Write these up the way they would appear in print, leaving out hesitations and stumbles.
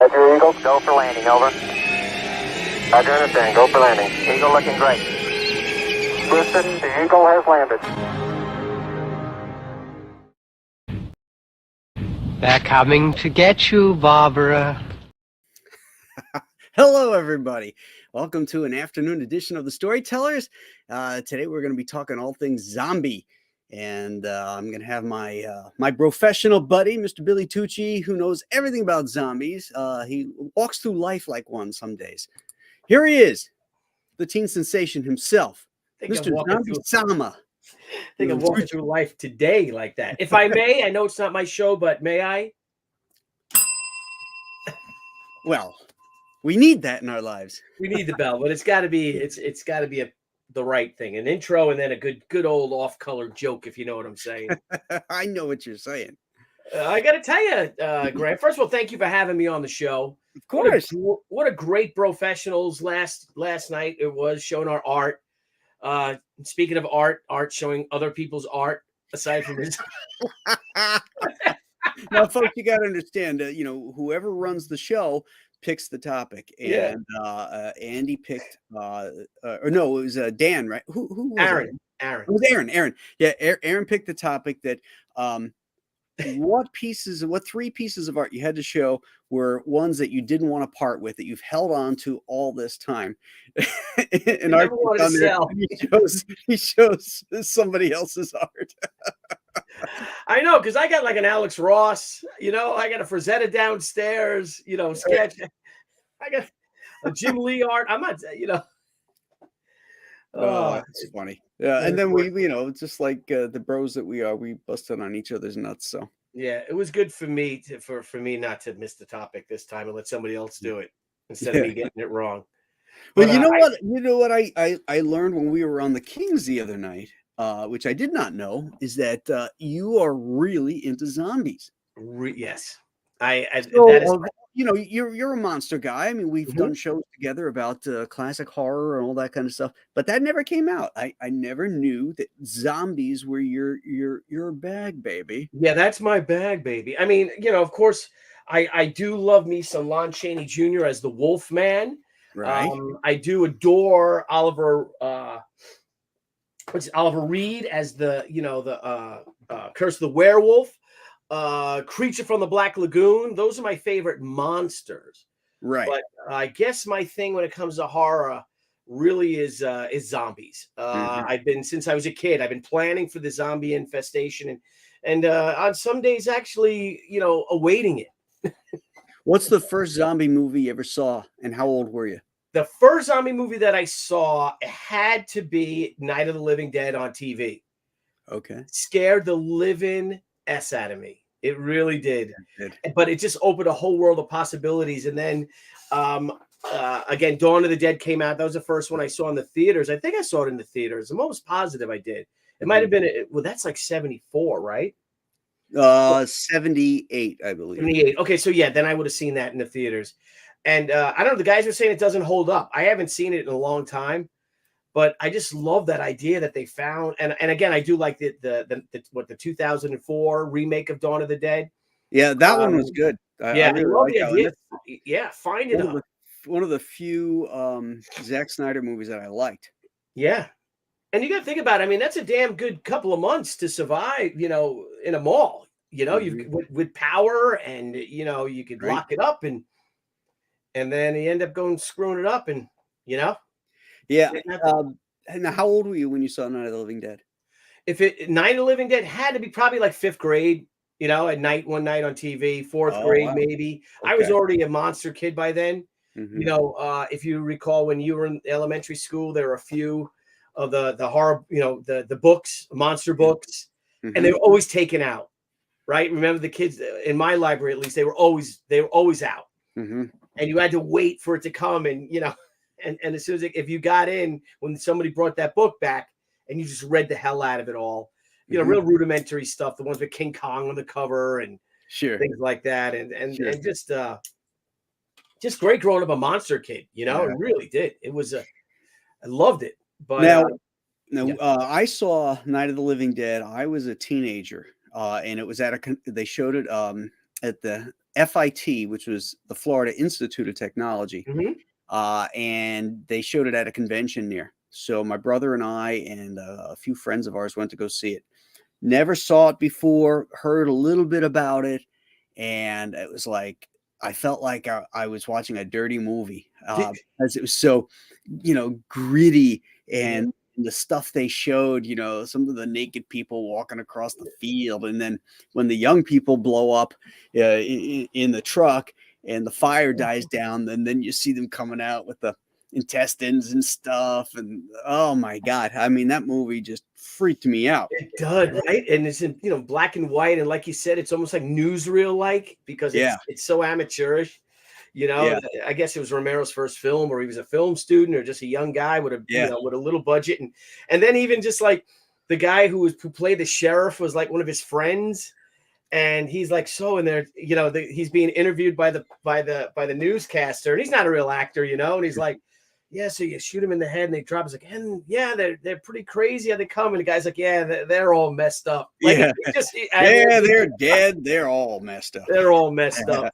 Roger, Eagle. Go for landing, over. Roger, understand. Go for landing. Eagle looking great. Listen, the Eagle has landed. They're coming to get you, Barbara. Hello, everybody. Welcome to an afternoon edition of the Storytellers. Today we're going to be talking all things zombie. And I'm going to have my professional buddy, Mr. Billy Tucci, who knows everything about zombies. He walks through life like one some days. Here he is, the teen sensation himself, Mr. Zombie Sama. I think I'm walking through life today like that. If I may, I know it's not my show, but may I? Well, we need that in our lives. We need the bell, but it's got to be the right thing. An intro and then a good old off-color joke, if you know what I'm saying. I know what you're saying. I got to tell you, Grant, first of all, thank you for having me on the show. Of course. What a great professionals last night it was, showing our art. Speaking of art showing other people's art aside from his. Now, folks, you got to understand, whoever runs the show picks the topic, and Andy picked, or no, it was Dan, right? Who was Aaron. It was Aaron. Yeah, Aaron picked the topic that what three pieces of art you had to show were ones that you didn't want to part with, that you've held on to all this time. And never wanted to sell. He shows somebody else's art. I know, because I got like an Alex Ross, I got a Frazetta downstairs, sketch. I got a Jim Lee art. I'm not, Oh, it's funny. Yeah, and then we, just like the bros that we are, we busted on each other's nuts. So yeah, it was good for me for me not to miss the topic this time and let somebody else do it instead of me getting it wrong. But you know what I learned when we were on the Kings the other night, which I did not know, is that you are really into zombies. Yes, you're a monster guy. I mean, we've done shows together about classic horror and all that kind of stuff, but that never came out. I never knew that zombies were your bag, baby. Yeah, that's my bag, baby. I mean, of course, I do love me some Lon Chaney Jr. as the Wolf Man. Right. I do adore Oliver Reed as the Curse of the Werewolf. Creature from the Black Lagoon. Those are my favorite monsters. Right. But I guess my thing when it comes to horror really is zombies. I've been, since I was a kid, I've been planning for the zombie infestation and on some days actually, awaiting it. What's the first zombie movie you ever saw, and how old were you? The first zombie movie that I saw had to be Night of the Living Dead on TV. Okay. Scared the living S out of me. It really did. But it just opened a whole world of possibilities. And then again, Dawn of the Dead came out. That was the first one I saw in the theaters. I think I saw it in the theaters. I'm almost positive I did. It might have been, that's like 74, right? 78, I believe. 78. Okay, so yeah, then I would have seen that in the theaters. And I don't know, the guys were saying it doesn't hold up. I haven't seen it in a long time, but I just love that idea that they found. And again, I do like the 2004 remake of Dawn of the Dead. Yeah, that one was good. I really love the idea. Yeah, find it up. One of the few Zack Snyder movies that I liked. Yeah. And you got to think about it. I mean, that's a damn good couple of months to survive, in a mall, you with power and, you could lock it up and then you end up screwing it up and, Yeah. Now, how old were you when you saw Night of the Living Dead? Night of the Living Dead had to be probably like 5th grade, at night, one night on TV, 4th grade, maybe. Okay. I was already a monster kid by then. If you recall when you were in elementary school, there were a few of the horror, the books, monster books, and they were always taken out, right? Remember the kids in my library, at least, they were always out, and you had to wait for it to come, and and as soon as if you got in when somebody brought that book back, and you just read the hell out of it all, real rudimentary stuff, the ones with King Kong on the cover and things like that, and just great growing up a monster kid, it really did. It was I loved it. But I saw Night of the Living Dead. I was a teenager, and it was they showed it at the FIT, which was the Florida Institute of Technology, and they showed it at a convention near. So my brother and I and a few friends of ours went to go see it. Never saw it before, heard a little bit about it, and it was like I felt like I was watching a dirty movie because it was so, gritty, and the stuff they showed, some of the naked people walking across the field, and then when the young people blow up in the truck and the fire dies down, and then you see them coming out with the intestines and stuff, and oh my God, I mean, that movie just freaked me out. It does, right? And it's in black and white, and like you said, it's almost like newsreel like, because it's so amateurish. I guess it was Romero's first film, or he was a film student, or just a young guy with a with a little budget, and then even just like the guy who played the sheriff was like one of his friends. And he's like, so in there, he's being interviewed by the newscaster, and he's not a real actor, and he's like, yeah, so you shoot him in the head and they drop. He's like, and yeah, they're pretty crazy how they come. And the guy's like, yeah, they're all messed up. Like, they're dead. They're all messed up. They're all messed up.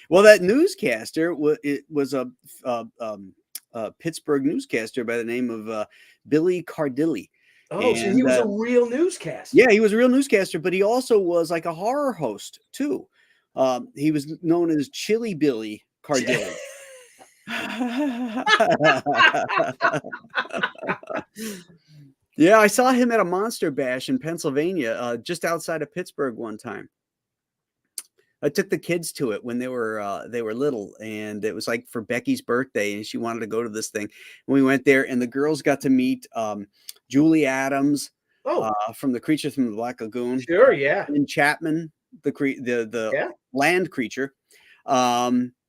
Well, that newscaster was a Pittsburgh newscaster by the name of Billy Cardilli. Oh, so he was a real newscaster. Yeah, he was a real newscaster, but he also was like a horror host too. He was known as Chili Billy Cardilli. Yeah, I saw him at a Monster Bash in Pennsylvania, just outside of Pittsburgh one time. I took the kids to it when they were little, and it was like for Becky's birthday, and she wanted to go to this thing. And we went there, and the girls got to meet Julie Adams from The Creature from the Black Lagoon. Sure, yeah. And Chapman, the land creature.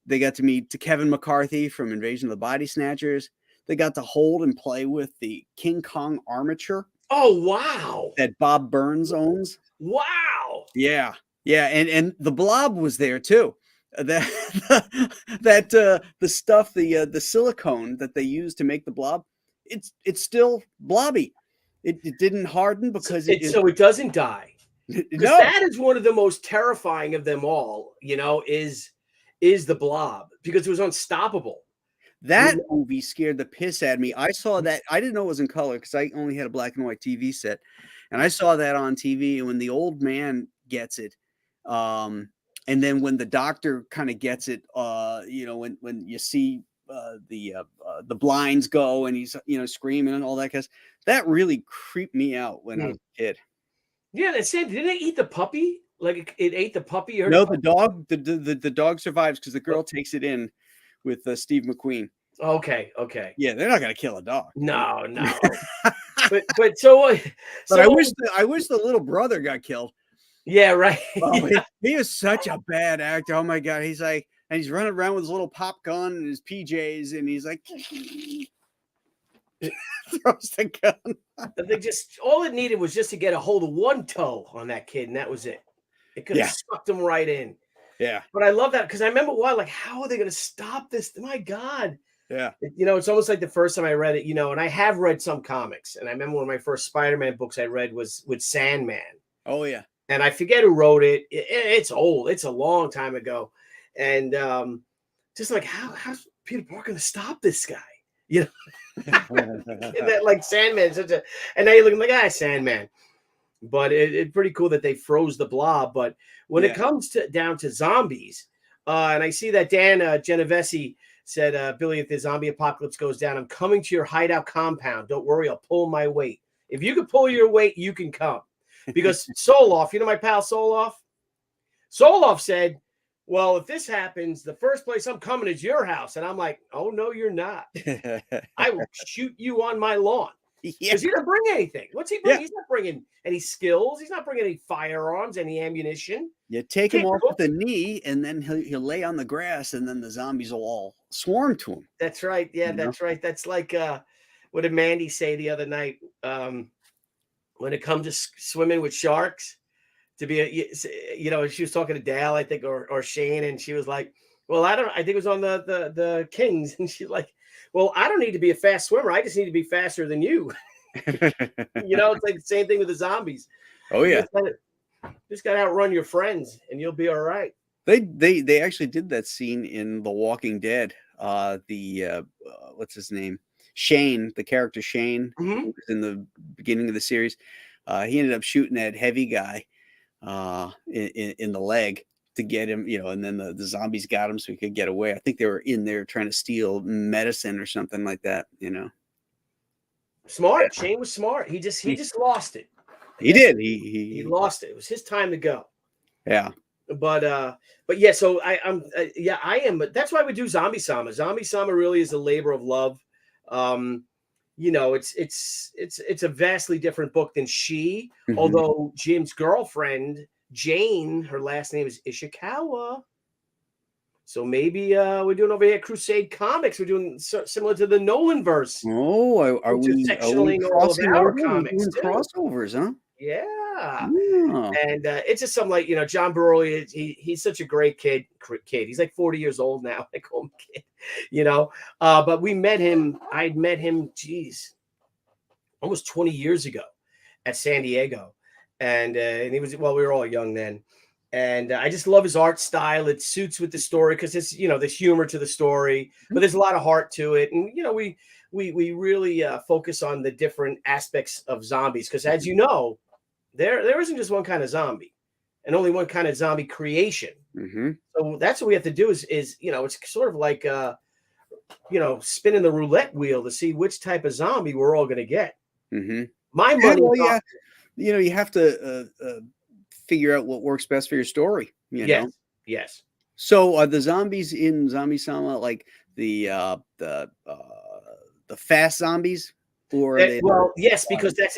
They got to meet Kevin McCarthy from Invasion of the Body Snatchers. They got to hold and play with the King Kong armature. Oh, wow. That Bob Burns owns. Wow. Yeah. Yeah. And the Blob was there too. The stuff, the silicone that they use to make the Blob, it's still blobby. It didn't harden because so it doesn't die. No. That is one of the most terrifying of them all, is the Blob, because it was unstoppable. That movie scared the piss out of me. I saw that. I didn't know it was in color because I only had a black and white TV set, and I saw that on TV. And when the old man gets it, and then when the doctor kind of gets it, when you see the blinds go and he's screaming and all that kind of stuff, that really creeped me out when I was a kid. Yeah, they said, didn't it eat the puppy? Like it ate the puppy? No, the dog. The dog survives because the girl takes it in with Steve McQueen. Okay. Yeah, they're not gonna kill a dog. No. but I wish the little brother got killed. Yeah, right. Oh, he is such a bad actor. Oh my God, he's like, and he's running around with his little pop gun and his PJs, and he's like, throws the gun. They all it needed was just to get a hold of one toe on that kid, and that was it. It could have sucked him right in. Yeah. But I love that because I remember how are they going to stop this? My God. Yeah. It's almost like the first time I read it, and I have read some comics. And I remember one of my first Spider-Man books I read was with Sandman. Oh, yeah. And I forget who wrote it. It's old. It's a long time ago. And just like, how's Peter Parker going to stop this guy? That like Sandman. And now you're looking like, Sandman. But it's pretty cool that they froze the Blob. But when it comes down to zombies, and I see that Dan Genovese said, Billy, if the zombie apocalypse goes down, I'm coming to your hideout compound. Don't worry, I'll pull my weight. If you can pull your weight, you can come. Because Soloff, my pal Soloff said, well, if this happens, the first place I'm coming is your house. And I'm like, oh, no, you're not. I will shoot you on my lawn. Because he doesn't bring anything. What's he bring? He's not bringing any skills. He's not bringing any firearms, any ammunition. You take him off with the knee, and then he'll lay on the grass, and then the zombies will all swarm to him. That's right. Yeah, that's right. That's like what did Mandy say the other night? When it comes to swimming with sharks, to be she was talking to Dale, I think, or Shane, and she was like, well, I think it was on the Kings, and she's like, well, I don't need to be a fast swimmer. I just need to be faster than you. It's like the same thing with the zombies. Oh, yeah. Just got to outrun your friends, and you'll be all right. They actually did that scene in The Walking Dead. What's his name? Shane, the character Shane, who was in the beginning of the series. He ended up shooting that heavy guy in the leg to get him, and then the zombies got him so he could get away. I think they were in there trying to steal medicine or something like that, Smart. Shane was smart. He just lost it. He did. He lost it. It was his time to go. Yeah. But yeah, so I am. But that's why we do Zombie Sama. Zombie Sama really is a labor of love. It's a vastly different book than She. Although Jim's girlfriend Jane, her last name is Ishikawa. So maybe we're doing over here at Crusade Comics. We're doing similar to the Nolan verse. Oh, are we crossing over? Doing crossovers, huh? Yeah. Oh. And it's just something like, John Burley, he's such a great kid. He's like 40 years old now. I call him kid, but we met him. I'd met him, almost 20 years ago at San Diego. And he was, we were all young then. And I just love his art style. It suits with the story because it's, there's humor to the story, but there's a lot of heart to it. And, we really focus on the different aspects of zombies because, as you know, there isn't just one kind of zombie and only one kind of zombie creation. So that's what we have to do is it's sort of like, spinning the roulette wheel to see which type of zombie we're all going to get. My money. You have to figure out what works best for your story. Yes. So are the zombies in Zombie Sama like the fast zombies, or yes, because that's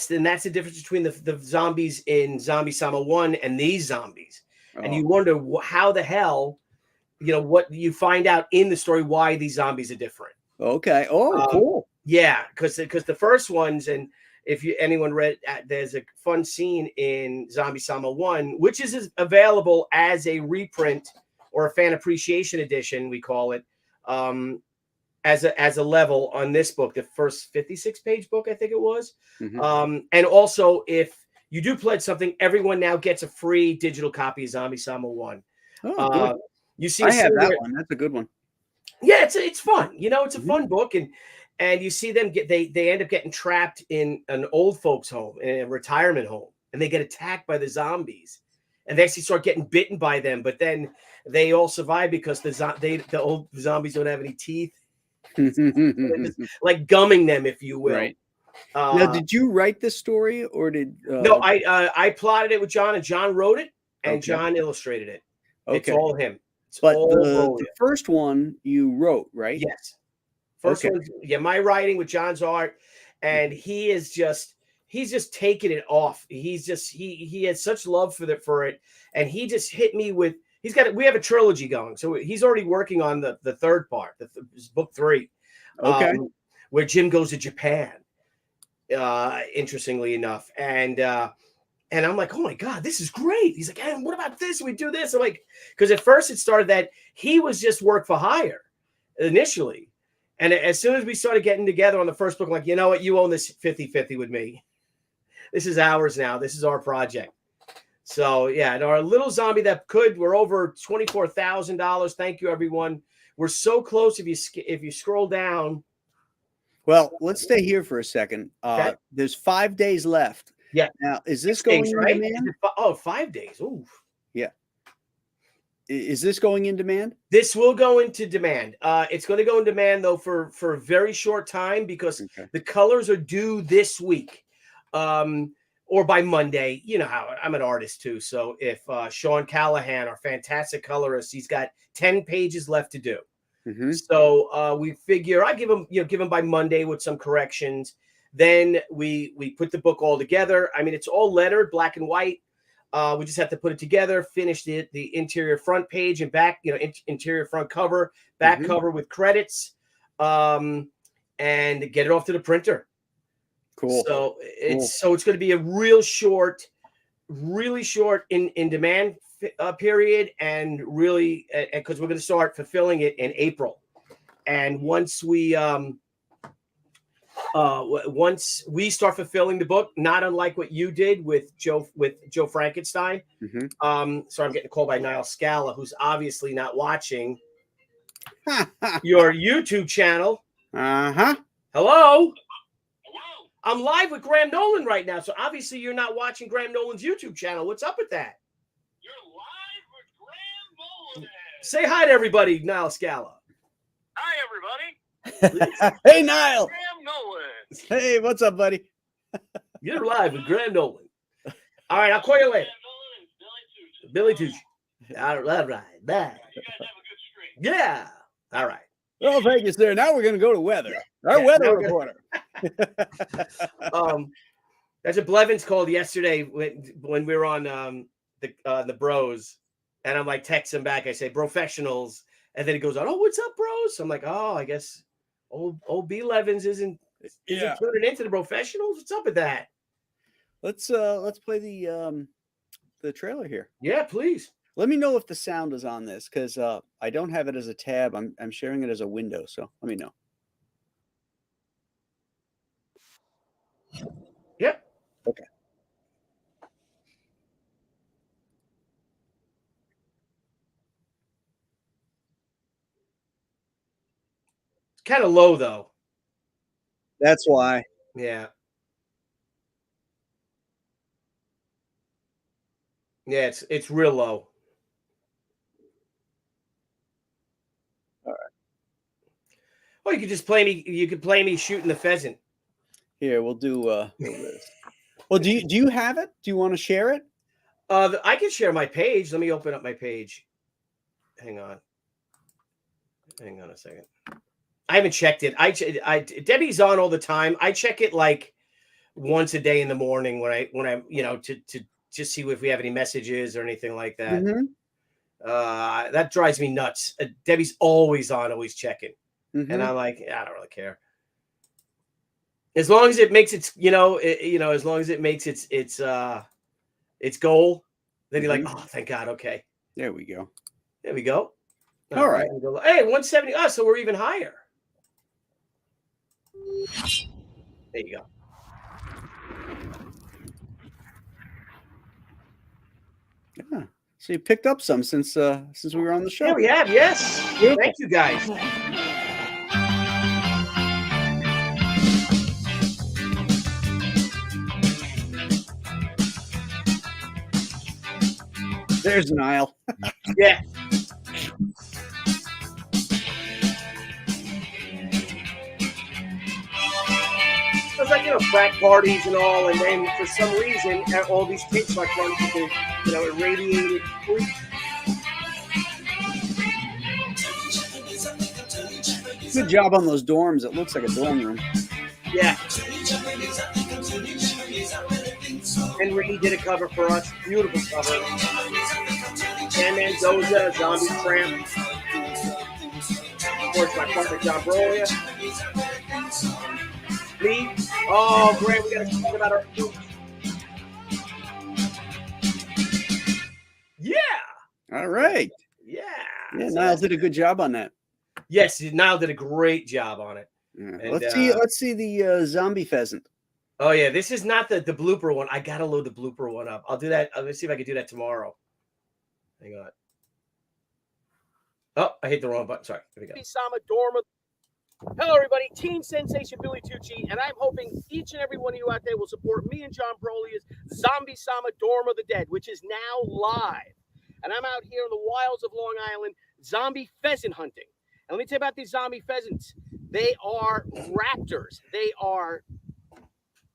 then that's the difference between the zombies in Zombie Sama 1 and these zombies. And you wonder how the hell, what you find out in the story why these zombies are different. Okay. Cool. Yeah, because the first ones, and if anyone read, there's a fun scene in Zombie Sama 1, which is available as a reprint or a fan appreciation edition, we call it, as a level on this book, the first 56-page book, I think it was. And also, if you do pledge something, everyone now gets a free digital copy of Zombie Sama 1. Good. You see, I have that one. That's a good one. Yeah, it's fun. It's a fun book, and you see them they end up getting trapped in an old folks' home, in a retirement home, and they get attacked by the zombies, and they actually start getting bitten by them. But then they all survive because the old zombies don't have any teeth, like gumming them, if you will. Right. Now, did you write this story, or did no? I plotted it with John, and John wrote it, and John illustrated it. Okay. It's all him. But the first one you wrote, right? Yes. First one, my writing with John's art, and he's just taking it off. He has such love for it, and he just hit me with. We have a trilogy going, so he's already working on the third part, book 3, where Jim goes to Japan. Interestingly enough, and I'm like, oh my God, this is great. He's like, hey, what about this? We do this. I'm like, because at first it started that he was just work for hire initially. And as soon as we started getting together on the first book, I'm like, you know what? You own this 50-50 with me. This is ours now. This is our project. So, yeah, and our little zombie we're over $24,000. Thank you, everyone. We're so close. If you scroll down. Well, let's stay here for a second. There's 5 days left. Yeah. Now, is this going in demand? 5 days. Ooh. Yeah. Is this going in demand? This will go into demand. It's going to go in demand, though, for a very short time because the colors are due this week or by Monday. You know how I'm an artist, too. So if Sean Callahan, our fantastic colorist, he's got 10 pages left to do. So we figure I give him by Monday with some corrections. Then we put the book all together. I mean, it's all lettered, black and white. We just have to put it together, finish the interior front page and back, interior front cover, back cover with credits, and get it off to the printer. Cool. So it's going to be a really short in demand period, and really because we're going to start fulfilling it in April. And once we once we start fulfilling the book, not unlike what you did with Joe Frankenstein. So I'm getting called by Niall Scala, who's obviously not watching your YouTube channel. Uh-huh. Hello? I'm live with Graham Nolan right now, so obviously you're not watching Graham Nolan's YouTube channel. What's up with that? You're live with Graham Nolan. Say hi to everybody, Niall Scala. Hi, everybody. Hey, Niall. Graham Nolan. Hey, what's up, buddy? You're live with Graham Nolan. All right, I'll call you later. Graham Nolan and Billy Tucci. Billy Tucci. All right, bye. You guys have a good streak. Yeah. All right. Well, thank you, sir. Now we're going to go to weather. Our weather reporter. That's what Blevins called yesterday when we were on the bros, and I'm like text him back. I say professionals, and then he goes on, "Oh, what's up, bros?" I'm like, "Oh, I guess old B Levins isn't tuning into the professionals. What's up with that?" Let's play the trailer here. Yeah, please. Let me know if the sound is on this, because I don't have it as a tab. I'm sharing it as a window, so let me know. Yep. Okay. It's kind of low though. That's why. Yeah. Yeah, it's real low. All right. Oh, you could just play me. You could play me shooting the pheasant. Here, we'll do this. Well, do you have it? Do you want to share it? I can share my page. Let me open up my page. Hang on a second. I haven't checked it. Debbie's on all the time. I check it like once a day in the morning when I to just see if we have any messages or anything like that. That drives me nuts. Debbie's always on, always checking, and I'm like, I don't really care. As long as it makes its, as long as it makes its goal, then you're like, oh, thank God. Okay. There we go. There we go. All right. Hey, 170. Oh, so we're even higher. There you go. Yeah. So you picked up some since we were on the show. Yeah, we have. Yes. Beautiful. Thank you, guys. There's Niall. Yeah. It's like, frat parties and all, and then for some reason, all these kids start turning into, irradiated freaks. Good job on those dorms. It looks like a dorm room. Yeah. Henry did a cover for us. Beautiful cover. Dan Mendoza, Zombie Tramp. Of course, my partner, John Brolia. Me. Oh, great. We got to talk about our food. Yeah. All right. Yeah. Yeah, Niall did a good job on that. Yes, Niall did a great job on it. Yeah. And, let's see the zombie pheasant. Oh yeah, this is not the blooper one. I gotta load the blooper one up. I'll do that. Let's see if I can do that tomorrow. Hang on. Oh, I hit the wrong button. Sorry. Here we go. Hello, everybody. Teen Sensation Billy Tucci, and I'm hoping each and every one of you out there will support me and John Brolia's Zombie Sama Dorm of the Dead, which is now live. And I'm out here in the wilds of Long Island, zombie pheasant hunting. And let me tell you about these zombie pheasants. They are raptors. They are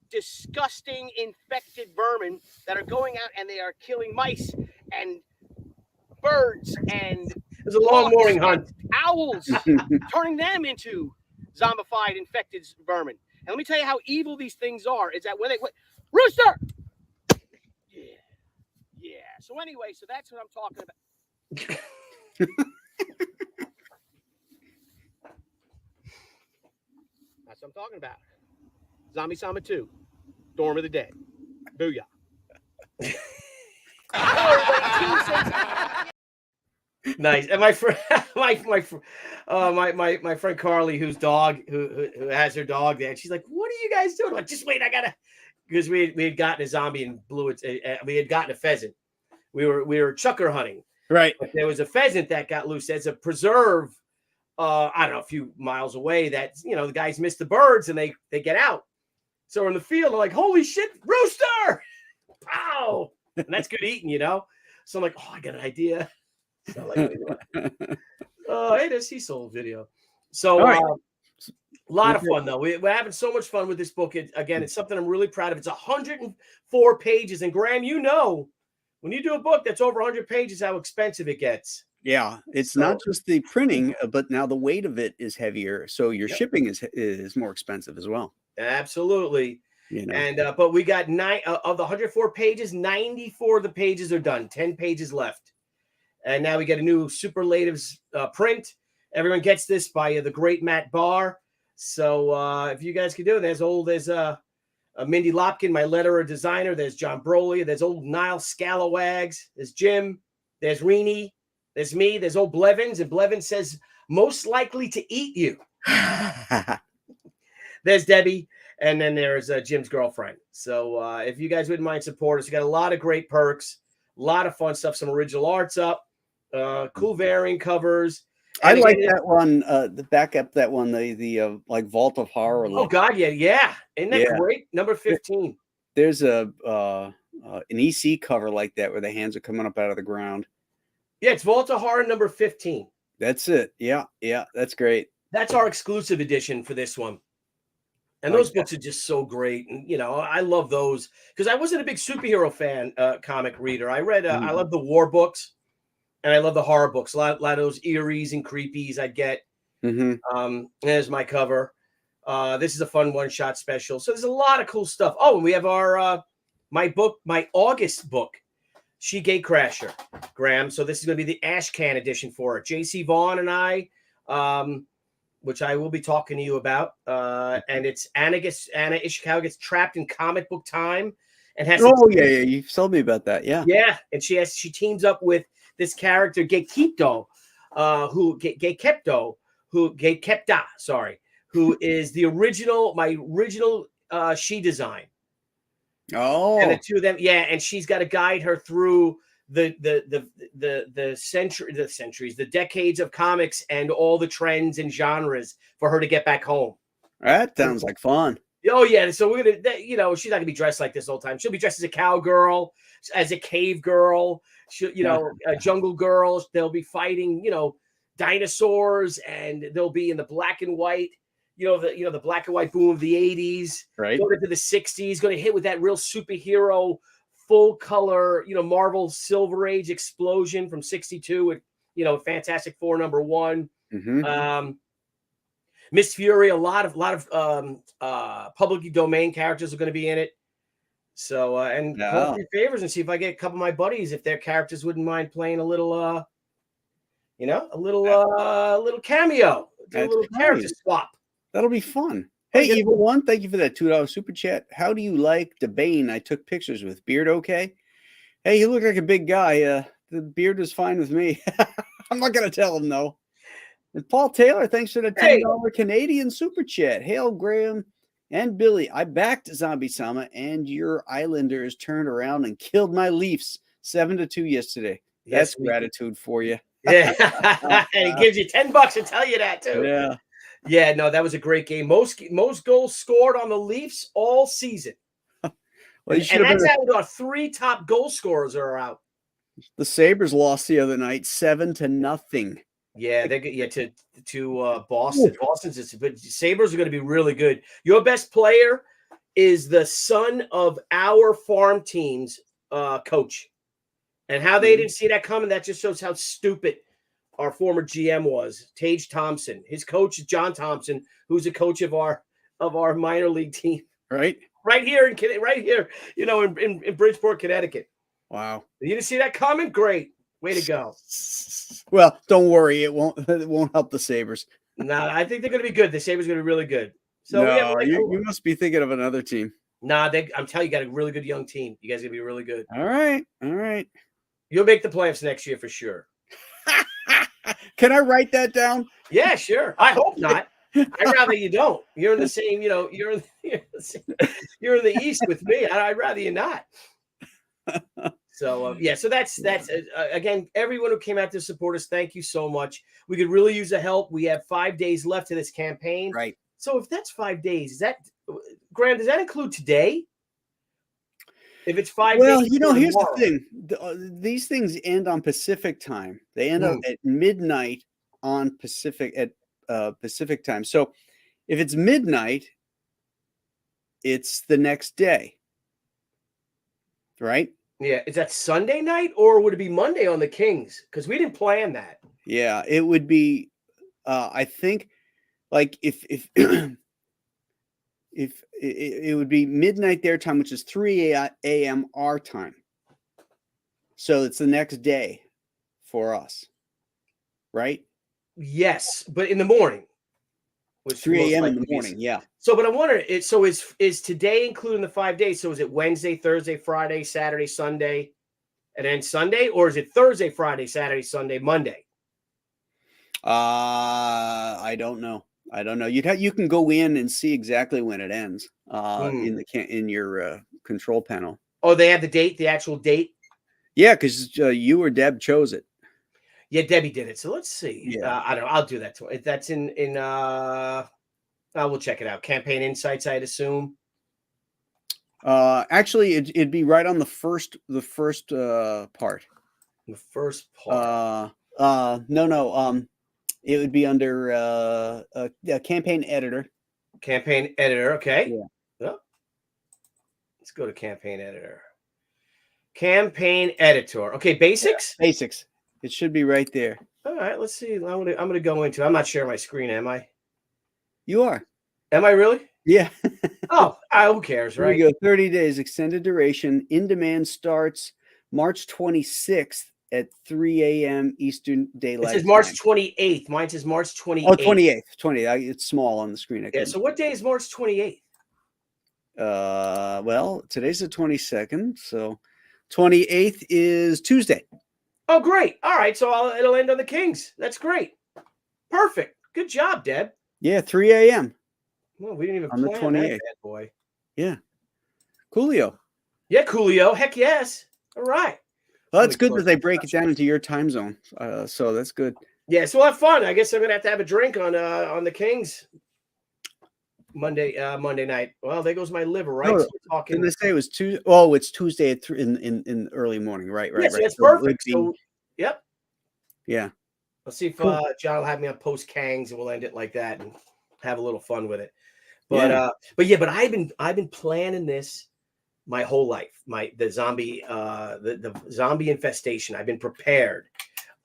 disgusting, infected vermin that are going out and they are killing mice and birds and It's a long morning hunt. Owls, turning them into zombified, infected vermin. And let me tell you how evil these things are. Is that when they Rooster? Yeah. So anyway, so that's what I'm talking about. That's what I'm talking about. Zombie Sama 2, Dorm of the Dead. Booyah. Nice. And my friend, my friend Carly, who has her dog there, and she's like, "What are you guys doing?" I'm like, just wait, I gotta, because we had gotten a zombie and blew it. We had gotten a pheasant. We were chucker hunting. Right. But there was a pheasant that got loose. There's a preserve, I don't know, a few miles away. That the guys miss the birds and they get out. So we're in the field, they're like, "Holy shit, rooster!" Pow! And that's good eating, So I'm like, "Oh, I got an idea." So like, hey, there's Cecil video. So right. a lot of fun though. We're having so much fun with this book. Again, it's something I'm really proud of. It's 104 pages, and Graham, when you do a book that's over 100 pages, how expensive it gets. Yeah, it's not just the printing, but now the weight of it is heavier, so your shipping is more expensive as well. Absolutely. And but we got 9 of the 104 pages, 94 of the pages are done, 10 pages left. And now we get a new superlatives print. Everyone gets this by the great Matt Barr. So if you guys can do it, there's Mindy Lopkin, my letterer designer. There's John Brolia. There's old Niall Scalawags. There's Jim. There's Reenie. There's me. There's old Blevins. And Blevins says, "Most likely to eat you." There's Debbie. And then there's Jim's girlfriend. So if you guys wouldn't mind supporting us, we got a lot of great perks, a lot of fun stuff, some original arts up, cool variant covers. I like that one, the backup, that one, the like Vault of Horror. Oh God, yeah. Isn't that great? Number 15. There's an EC cover like that where the hands are coming up out of the ground. Yeah, it's Vault of Horror number 15. That's it. Yeah, that's great. That's our exclusive edition for this one. And those books are just so great. And, I love those because I wasn't a big superhero fan, comic reader. I read, I love the war books and I love the horror books. A lot of those eerie's and creepies I get. There's my cover. This is a fun one-shot special. So there's a lot of cool stuff. Oh, and we have our, my August book, She Gatecrasher, Graham. So this is going to be the Ash Can edition for it. J.C. Vaughn and I, which I will be talking to you about. And it's Anna Ishikawa gets trapped in comic book time and has you told me about that. Yeah. And she teams up with this character Gatekepta, who is my original she design. Oh. And the two of them, and she's got to guide her through the decades of comics and all the trends and genres for her to get back home. That sounds like fun. Oh yeah, so we're gonna, she's not gonna be dressed like this the whole time. She'll be dressed as a cowgirl, as a cave girl, a jungle girl. They'll be fighting, dinosaurs, and they'll be in the black and white, the black and white boom of the 80s, right? Going into the 60s, going to hit with that real superhero full color, Marvel Silver Age explosion from 62 with, Fantastic Four #1. Miss Fury, a lot of public domain characters are going to be in it. So, and call for your favors and see if I get a couple of my buddies, if their characters wouldn't mind playing a little, a little cameo, a little character swap. That'll be fun. Hey, Evil One, thank you for that $2 super chat. How do you like the Bane I took pictures with? Beard okay? Hey, you look like a big guy. The beard is fine with me. I'm not going to tell him, though. And Paul Taylor, thanks for the $10 Canadian super chat. Hail, Graham and Billy. I backed Zombie Sama, and your Islanders turned around and killed my Leafs 7-2 yesterday. That's gratitude for you. Yeah. And he gives you $10 to tell you that, too. Yeah. Yeah, no, that was a great game. Most goals scored on the Leafs all season. Well, and that's how our 3 top goal scorers are out. The Sabres lost the other night 7-0. Yeah, they get to Boston. But Sabres are going to be really good. Your best player is the son of our farm team's coach. And how they didn't see that coming, that just shows how stupid our former GM was. Tage Thompson. His coach is John Thompson, who's a coach of our minor league team. Right here in Bridgeport, Connecticut. Wow. You didn't see that coming? Great. Way to go. Well, don't worry. It won't help the Sabres. No, I think they're going to be good. The Sabres are going to be really good. So no, you must be thinking of another team. Nah, I'm telling you, got a really good young team. You guys are going to be really good. All right. You'll make the playoffs next year for sure. Can I write that down? Yeah, sure. I hope not. I'd rather you don't. You're in the same, you're in you're in the East with me. I'd rather you not. So yeah, so that's again, everyone who came out to support us, thank you so much. We could really use the help. We have 5 days left to this campaign. Right. So if that's 5 days, is that, Grant, does that include today? If it's 5 Well, days, here's tomorrow. the thing. These things end on Pacific time. They end up at midnight on Pacific time. So if it's midnight, it's the next day. Right? Yeah. Is that Sunday night or would it be Monday on the Kings? Because we didn't plan that. Yeah, it would be I think like if it would be midnight their time, which is 3 a.m. our time. So it's the next day for us, right? Yes, but in the morning. Which 3 a.m. in the morning, yeah. So, but I'm wondering, is today including the 5 days? So is it Wednesday, Thursday, Friday, Saturday, Sunday, and then Sunday? Or is it Thursday, Friday, Saturday, Sunday, Monday? I don't know. You can go in and see exactly when it ends in your control panel. Oh, they have the date, the actual date. Yeah, because you or Deb chose it. Yeah, Debbie did it. So let's see. Yeah. I don't know. I'll do that too. That's in we'll check it out. Campaign Insights, I'd assume. Actually, it'd be right on the first part. The first part. No. It would be under campaign editor. Campaign editor. Okay. Yeah. Oh. Let's go to campaign editor. Campaign editor. Okay. Basics. Yeah, basics. It should be right there. All right. Let's see. I'm gonna go into. I'm not sharing my screen. Am I? You are. Am I really? Yeah. Oh, who cares, right? Here we go. 30 days extended duration. In demand starts March 26th. At 3 a.m. Eastern Daylight. It says March 28th. Mine says March 28th. Oh, 28th. 28th. It's small on the screen. Yeah. So what day is March 28th? Well, today's the 22nd. So 28th is Tuesday. Oh, great. All right. So it'll end on the Kings. That's great. Perfect. Good job, Deb. Yeah, 3 a.m. Well, we didn't even on the plan 28th. that, bad boy. Yeah. Coolio. Yeah, Coolio. Heck yes. All right. Well, it's good that they break it down into your time zone. So that's good. Yeah, so we'll have fun. I guess I'm gonna have to have a drink on the Kings Monday night. Well, there goes my liver, right? No, so we're talking. Didn't they say it was Tuesday? Oh, it's Tuesday at in early morning, right? Yes, right. that's So perfect. So, yep. Yeah. Let's see if Cool. John will have me on post Kangs and we'll end it like that and have a little fun with it. But but I've been planning this my whole life. The zombie zombie infestation. I've been prepared.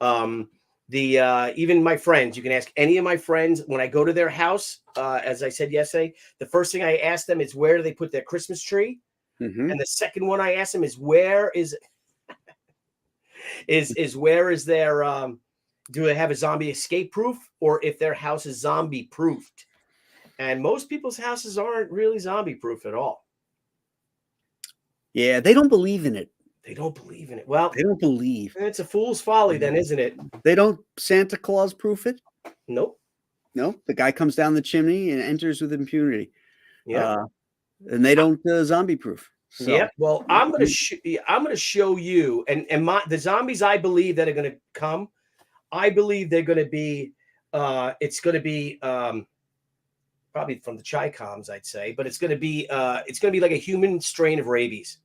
Even my friends, you can ask any of my friends when I go to their house. As I said yesterday, the first thing I ask them is where do they put their Christmas tree, and the second one I ask them is where is their do they have a zombie escape proof or if their house is zombie proofed, and most people's houses aren't really zombie proof at all. Yeah, they don't believe in it. They don't believe in it. Well, They don't believe. it's a fool's folly then, isn't it? They don't Santa Claus proof it. Nope. No, the guy comes down the chimney and enters with impunity. Yeah. And they don't zombie proof. So. Yeah. Well, I'm gonna show you, and the zombies I believe that are gonna come. I believe they're gonna be. It's gonna be probably from the Chi-Coms, I'd say, but it's gonna be like a human strain of rabies.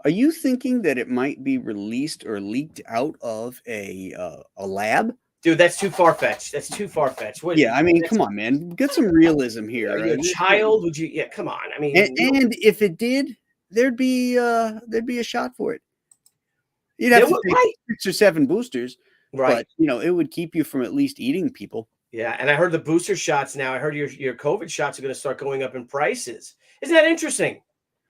Are you thinking that it might be released or leaked out of a lab? Dude, that's too far-fetched. That's too far-fetched. Yeah, I mean, come on, man. Get some realism here. Are you a child? Would you? Yeah, come on. I mean, and if it did, there'd be a shot for it. You'd have to take 6 or 7 boosters, right? But it would keep you from at least eating people. Yeah, and I heard the booster shots now. I heard your COVID shots are going to start going up in prices. Isn't that interesting?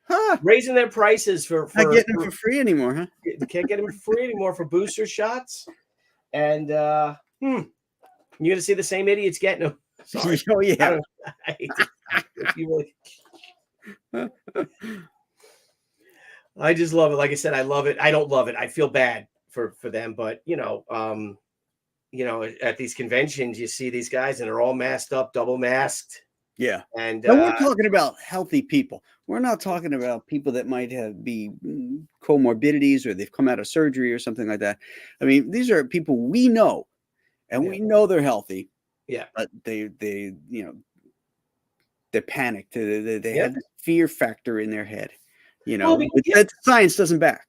Huh. Raising their prices for not getting them for free anymore, huh? They can't get them for free anymore for booster shots. And you're gonna see the same idiots getting them. Sorry. Oh yeah. I hate I just love it. Like I said, I love it. I don't love it. I feel bad for them, but you know, at these conventions, you see these guys and they're all masked up, double masked. Yeah. And And we're talking about healthy people. We're not talking about people that might be comorbidities or they've come out of surgery or something like that. I mean, these are people we know, and we know they're healthy. Yeah. But they you know, they're panicked. They have this fear factor in their head, you know, that science doesn't back.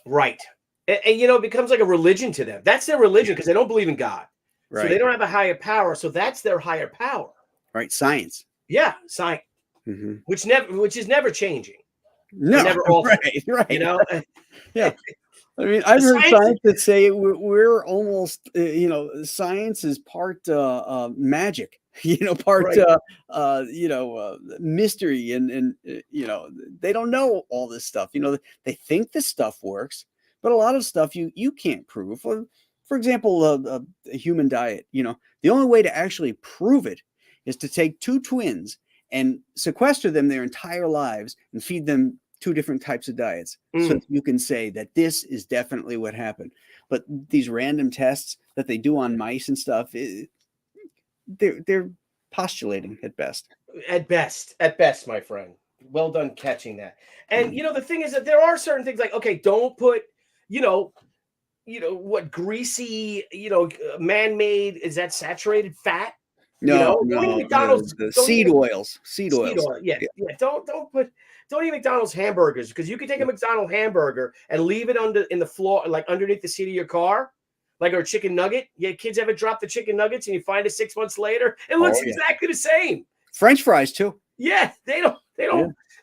Right. And, you know, it becomes like a religion to them. That's their religion because they don't believe in God. Right. So they don't have a higher power. So that's their higher power. Right. Science. Yeah. Science. Mm-hmm. Which is never changing. No. Never right. You know? Yeah. I mean, I've heard scientists say we're almost, you know, science is part magic, you know, part, you know, mystery. And, you know, they don't know all this stuff. You know, they think this stuff works, but a lot of stuff you can't prove. For example, a human diet, you know, the only way to actually prove it is to take two twins and sequester them their entire lives and feed them two different types of diets so that you can say that this is definitely what happened. But these random tests that they do on mice and stuff, they're postulating at best. At best, my friend. Well done catching that. And you know, the thing is that there are certain things like, okay, don't put, you know, what greasy, you know, man-made, is that saturated fat? No, you know? Don't eat McDonald's. The seed oils. Yeah. Don't eat McDonald's hamburgers because you can take a McDonald's hamburger and leave it in the floor, like underneath the seat of your car, like a chicken nugget. Yeah, kids ever drop the chicken nuggets and you find it 6 months later, it looks exactly the same. French fries too. Yeah, they don't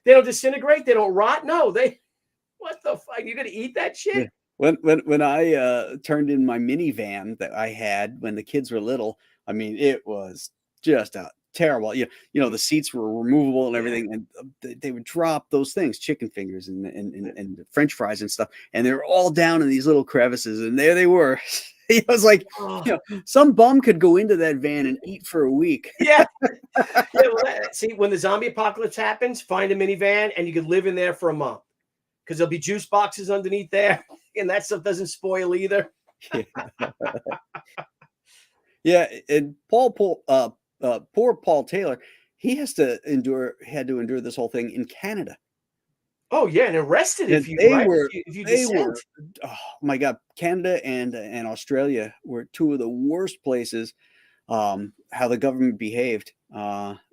disintegrate. They don't rot. No, what the fuck? You're gonna eat that shit? Yeah. When I turned in my minivan that I had when the kids were little, I mean, it was just a terrible. You know, the seats were removable and everything, and they would drop those things, chicken fingers and French fries and stuff, and they were all down in these little crevices, and there they were. It was like, you know, some bum could go into that van and eat for a week. Yeah. See, when the zombie apocalypse happens, find a minivan and you could live in there for a month because there'll be juice boxes underneath there, and that stuff doesn't spoil either. Yeah, and poor Paul Taylor, he had to endure this whole thing in Canada. Oh yeah, and arrested if you were. Oh my God, Canada and Australia were two of the worst places. How the government behaved,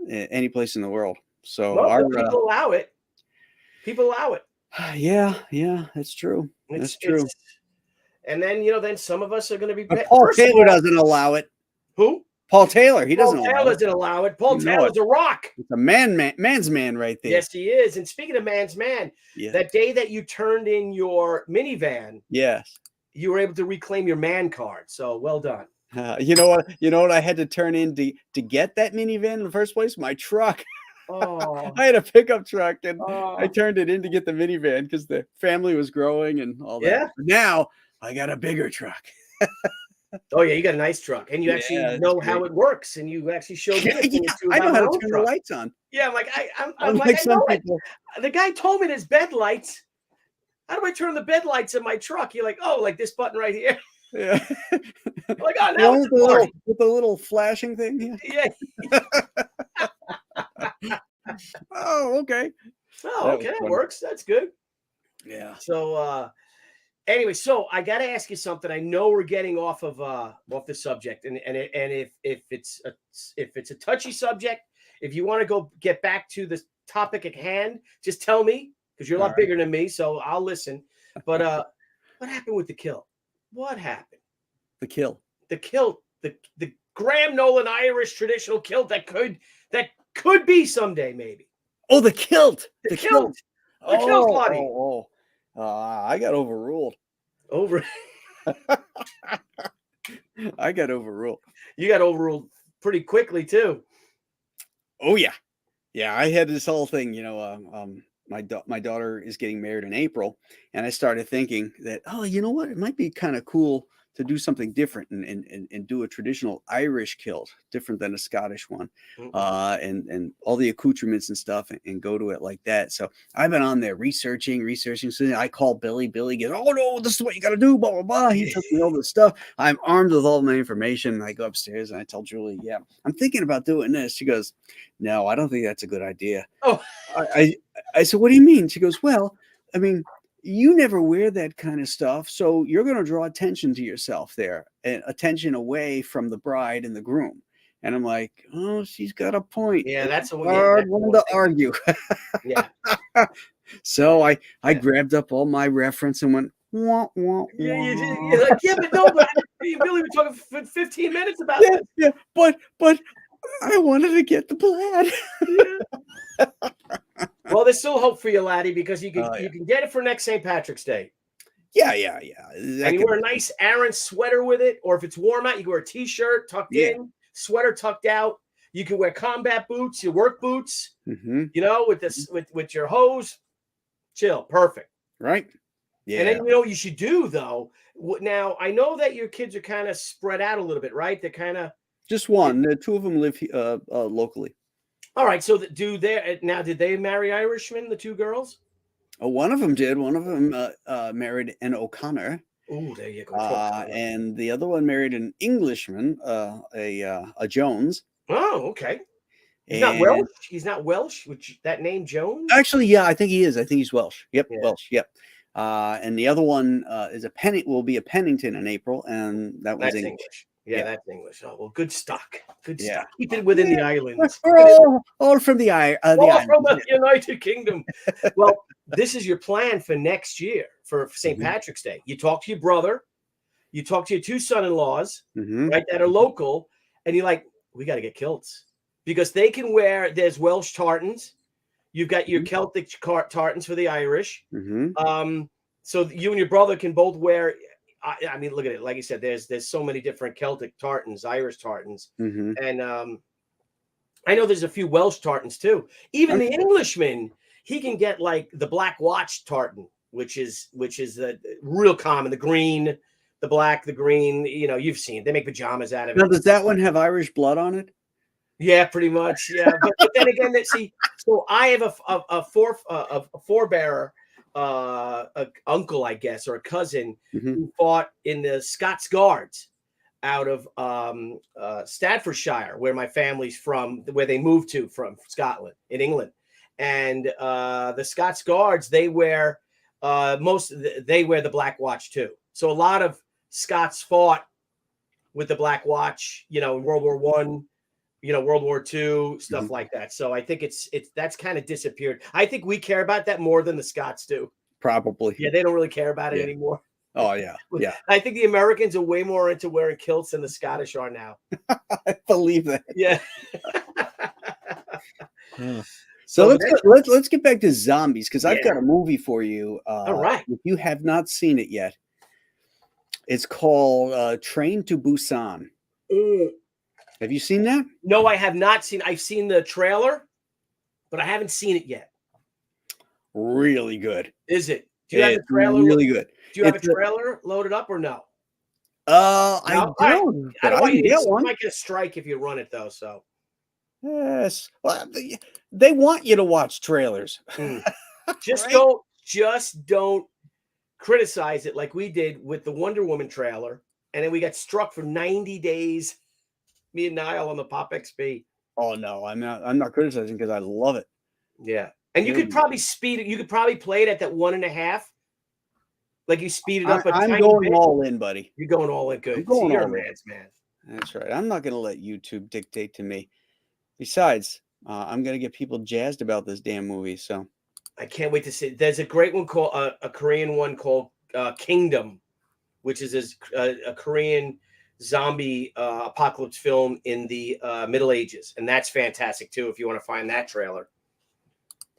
any place in the world. So people allow it. People allow it. Yeah, that's true. That's true. And then, you know, then some of us are going to be. But Paul Taylor doesn't allow it. Who? Paul Taylor. Paul Taylor doesn't allow it. Paul Taylor's a rock. It's a man's man right there. Yes, he is. And speaking of man's man, that day that you turned in your minivan, yes, you were able to reclaim your man card. So well done. You know what? You know what I had to turn in to get that minivan in the first place? My truck. Oh. I had a pickup truck and I turned it in to get the minivan because the family was growing and all that. Yeah. Now I got a bigger truck. Oh yeah, you got a nice truck, and you actually know how it works, and you actually showed me. I know how to turn the lights on. Yeah, I'm like, I'm like, I know it. The guy told me there's bed lights. How do I turn the bed lights in my truck? You're like, oh, like this button right here. Yeah. I'm like, oh, now with the little flashing thing. Yeah. Oh, okay. Oh, okay, that works. That's good. Yeah. So, anyway, so I got to ask you something. I know we're getting off the subject, and if it's a touchy subject, if you want to go get back to the topic at hand, just tell me because you're a lot bigger than me, so I'll listen. But what happened with the kill? What happened? The kill. The Graham Nolan Irish traditional kilt that could be someday maybe. Oh, the kilt. The kilt. The kilt body. I got overruled. I got overruled. You got overruled pretty quickly too. Oh yeah. I had this whole thing, you know. My daughter is getting married in April, and I started thinking that, oh, you know what, it might be kind of cool to do something different and do a traditional Irish kilt, different than a Scottish one, and all the accoutrements and stuff, and go to it like that. So I've been on there researching. So I call Billy. Billy gets, oh no, this is what you got to do, blah blah blah. He took me all this stuff. I'm armed with all my information. I go upstairs and I tell Julie, yeah, I'm thinking about doing this. She goes, no, I don't think that's a good idea. Oh, I said, what do you mean? She goes, well, I mean, you never wear that kind of stuff, so you're going to draw attention to yourself there, and attention away from the bride and the groom. And I'm like, oh, she's got a point. Yeah, that's a hard one to argue. Yeah. So I grabbed up all my reference and went, wah, wah, Yeah, you did. wah. You're like, yeah, but no, but Billy, we're talking for 15 minutes about Yeah, this. yeah, but I wanted to get the plaid. Well, there's still hope for you, laddie, because you can Oh, yeah. you can get it for next St. Patrick's Day. Yeah. And you wear a nice Aran sweater with it, or if it's warm out, you can wear a t-shirt tucked in, sweater tucked out. You can wear combat boots, your work boots, you know, with this with your hose. Chill, perfect. Right. Yeah. And then you know what you should do though. Now I know that your kids are kind of spread out a little bit, right? They're kind of just one. The two of them live locally. all right. So did they marry Irishmen? The two girls? Oh, one of them did. One of them married an O'Connor. Oh, there you go. And the other one married an Englishman, a Jones. Oh, okay. He's not Welsh. He's not Welsh. Which that name Jones? Actually, yeah, I think he is. I think he's Welsh. Yep, Yeah. Welsh. Yep. And the other one will be a Pennington in April, and that's English. Yeah, that's English. Oh well, good stock. Good Yeah. stock. Keep it within the islands. We're all from the All islands. from the United Kingdom. Well, this is your plan for next year for St. Patrick's Day. You talk to your brother, you talk to your two son-in-laws, right, that are local, and you're like, we got to get kilts because they can wear. There's Welsh tartans. You've got your Celtic tartans for the Irish. So you and your brother can both wear. I mean, look at it. Like you said, there's so many different Celtic tartans, Irish tartans, and I know there's a few Welsh tartans too. Even the Englishman, he can get like the Black Watch tartan, which is the real common. The green, the black, the green. You know, you've seen. They make pajamas out of it. Now, does that one have Irish blood on it? Yeah, pretty much. Yeah, but then again, see, so I have a forebearer. Uncle, I guess, or a cousin who fought in the Scots Guards out of Staffordshire, where my family's from, where they moved to from Scotland in England. And the Scots Guards, they wear the Black Watch too. So a lot of Scots fought with the Black Watch, you know, in World War I, you know, World War II, stuff like that. So I think that's kind of disappeared. I think we care about that more than the Scots do. Probably. Yeah, they don't really care about it anymore. Oh, yeah. Yeah. I think the Americans are way more into wearing kilts than the Scottish are now. I believe that. Yeah. So let's get back to zombies, because I've got a movie for you. All right. If you have not seen it yet, it's called Train to Busan. Have you seen that? No, I have not seen. I've seen the trailer, but I haven't seen it yet. Really good. Is it? Do you have the trailer? Really good. Do you have a trailer loaded up or no? I don't. I don't want you to get one. You might get a strike if you run it though. So yes, well, they want you to watch trailers. Just Right? don't criticize it like we did with the Wonder Woman trailer, and then we got struck for 90 days. Me and Niall on the Pop XP. Oh no, I'm not criticizing because I love it. Yeah. And you could probably speed it. You could probably play it at that 1.5. Like you speed it up. I'm going all in, buddy. You're going all in. Good. I'm going You're all a in. man's man. That's right. I'm not going to let YouTube dictate to me. Besides, I'm going to get people jazzed about this damn movie. So I can't wait to see. There's a great one called a Korean one called Kingdom, which is a Korean zombie apocalypse film in the Middle Ages, and that's fantastic too. If you want to find that trailer.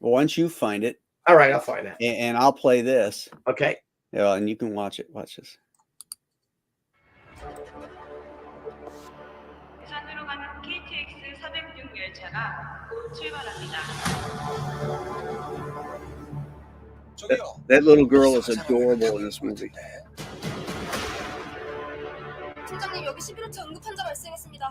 Once you find it, all right, I'll find that, and I'll play this. Okay. Yeah, and you can watch it. Watch this. 부산으로 가는 KTX 406 열차가 곧 출발합니다. That little girl is adorable in this movie. 팀장님, 여기 11호차 응급 환자 발생했습니다.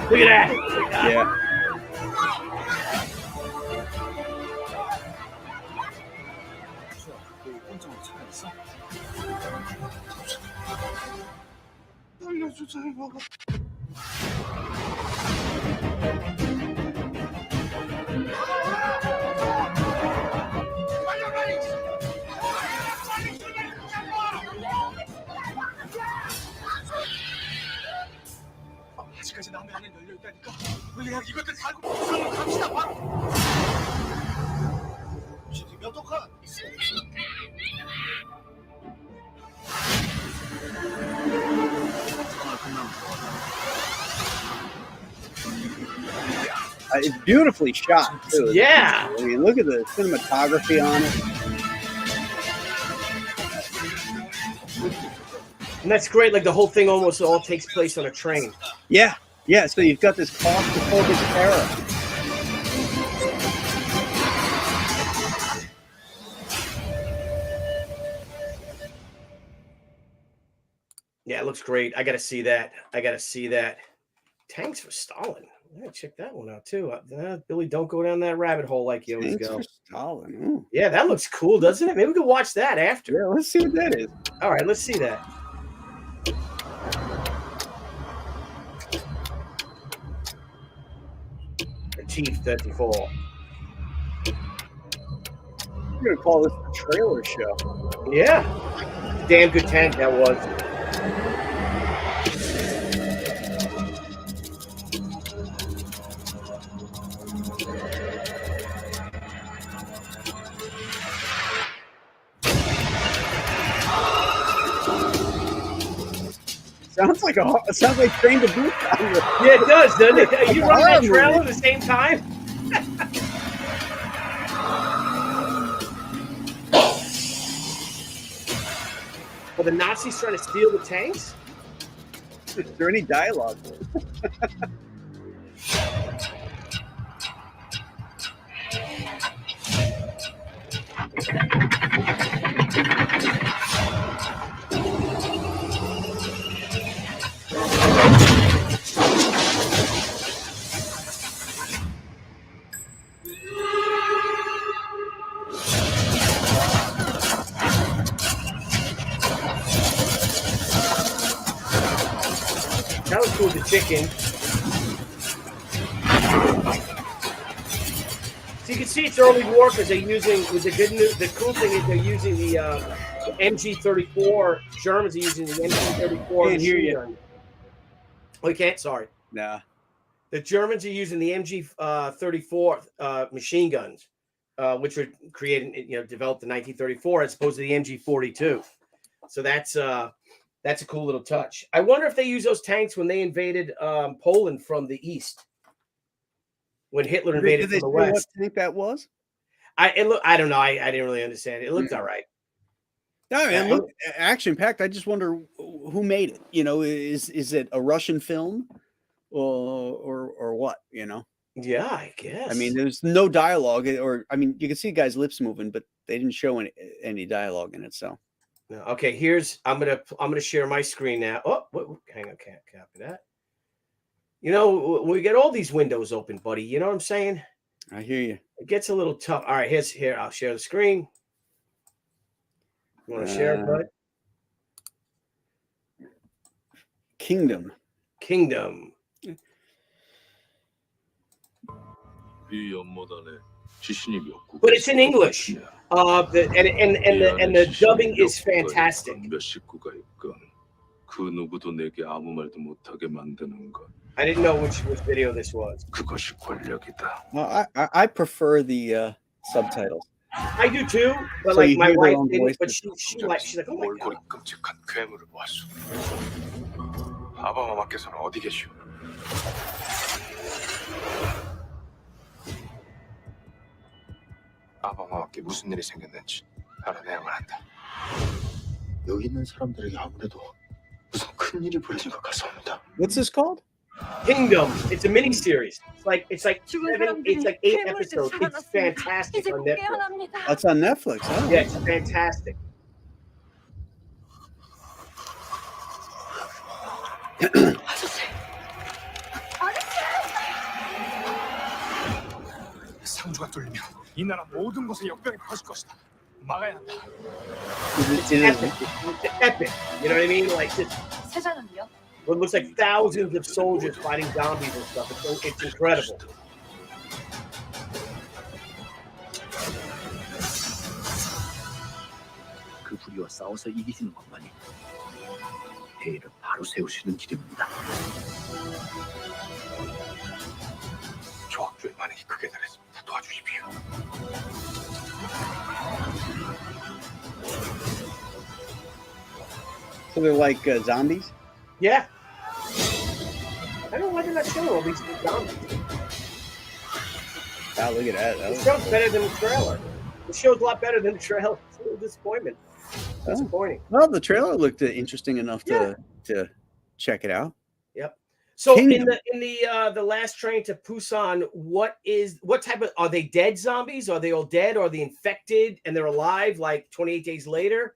Look at that. Yeah. 아직까지 남의 안에 열려 있다니까. 우리 그냥 이것들 살고 부산으로 갑시다. 바로. 지금 어떡하? It's beautifully shot too. Yeah. I mean, look at the cinematography on it. And that's great. Like the whole thing almost all takes place on a train. Yeah, yeah. So you've got this claustrophobic terror. Yeah, it looks great. I got to see that. I got to see that. Tanks for Stalin. I gotta check that one out too. Billy, don't go down that rabbit hole like you always Thanks go. for Stalin. Ooh. Yeah, that looks cool, doesn't it? Maybe we could watch that after. Yeah, let's see what that is. All right, let's see that. Chief 34. I'm gonna call this the trailer show. Yeah. Damn good tank that was. Sounds like Train to Boot. Yeah, it does, doesn't it? You run that trailer at the same time? Are the Nazis trying to steal the tanks? Is there any dialogue? That was cool, the chicken. So you can see it's early war because they're using, with the good news, the cool thing is they're using the MG34. Germans are using the MG34. Can't hear you. Gun. Oh, you can't? Sorry. Nah. The Germans are using the MG34 machine guns, which were created, developed in 1934, as opposed to the MG42. So that's a cool little touch. I wonder if they use those tanks when they invaded Poland from the east. When Hitler invaded from the west. What tank that was? I don't know. I didn't really understand it. It looked all right. No, man, look, action packed. I just wonder who made it. Is it a Russian film, or what? Yeah, I guess. I mean, there's no dialogue, or you can see guys' lips moving, but they didn't show any dialogue in it. So, no. Okay, I'm gonna share my screen now. Oh, hang on, can't copy that. We get all these windows open, buddy. You know what I'm saying? I hear you. It gets a little tough. All right, here. I'll share the screen. You want to share, bud? Kingdom. But it's in English. And the dubbing is fantastic. I didn't know which video this was. Well, I prefer the subtitles. I do too, but So like you my hear their wife own didn't. But voices. she's like, oh my god. 괴물을 보았소. 아바마마께서는 어디 계시오? 아바마마께 무슨 일이 생겼는지 알아내야만 한다. 여기 있는 사람들에게 아무래도 무슨 큰 일이 벌어진 것 같습니다. What's this called? Kingdom. It's a mini series. It's like 죽은 8 사람들이 episodes. It's 살아났습니다. fantastic 이제 on 공개 Netflix. 합니다. That's on Netflix. Oh. Yeah, it's fantastic. 상주가 뚫리면 이 나라 모든 곳에 역병이 퍼질 것이다. 막아야 한다. It's epic. It's epic. You know what I mean? Like this. 세자는요? It looks like thousands of soldiers fighting zombies and stuff. It's incredible. 그 부리와 싸워서 이기시는 것만이 대의를 바로 세우시는 길입니다. 조합주의 반응이 크게 달했습니다. 도와주십시오. So they're like zombies? Yeah. I don't know why they're not showing all these zombies. Wow, look at that. The show's better than the trailer. The show's a lot better than the trailer. It's a little disappointment. Disappointing. Well, the trailer looked interesting enough to check it out. Yep. So Kingdom. in the last train to Busan, what type of, are they dead zombies? Are they all dead? Are they infected and they're alive like 28 days later?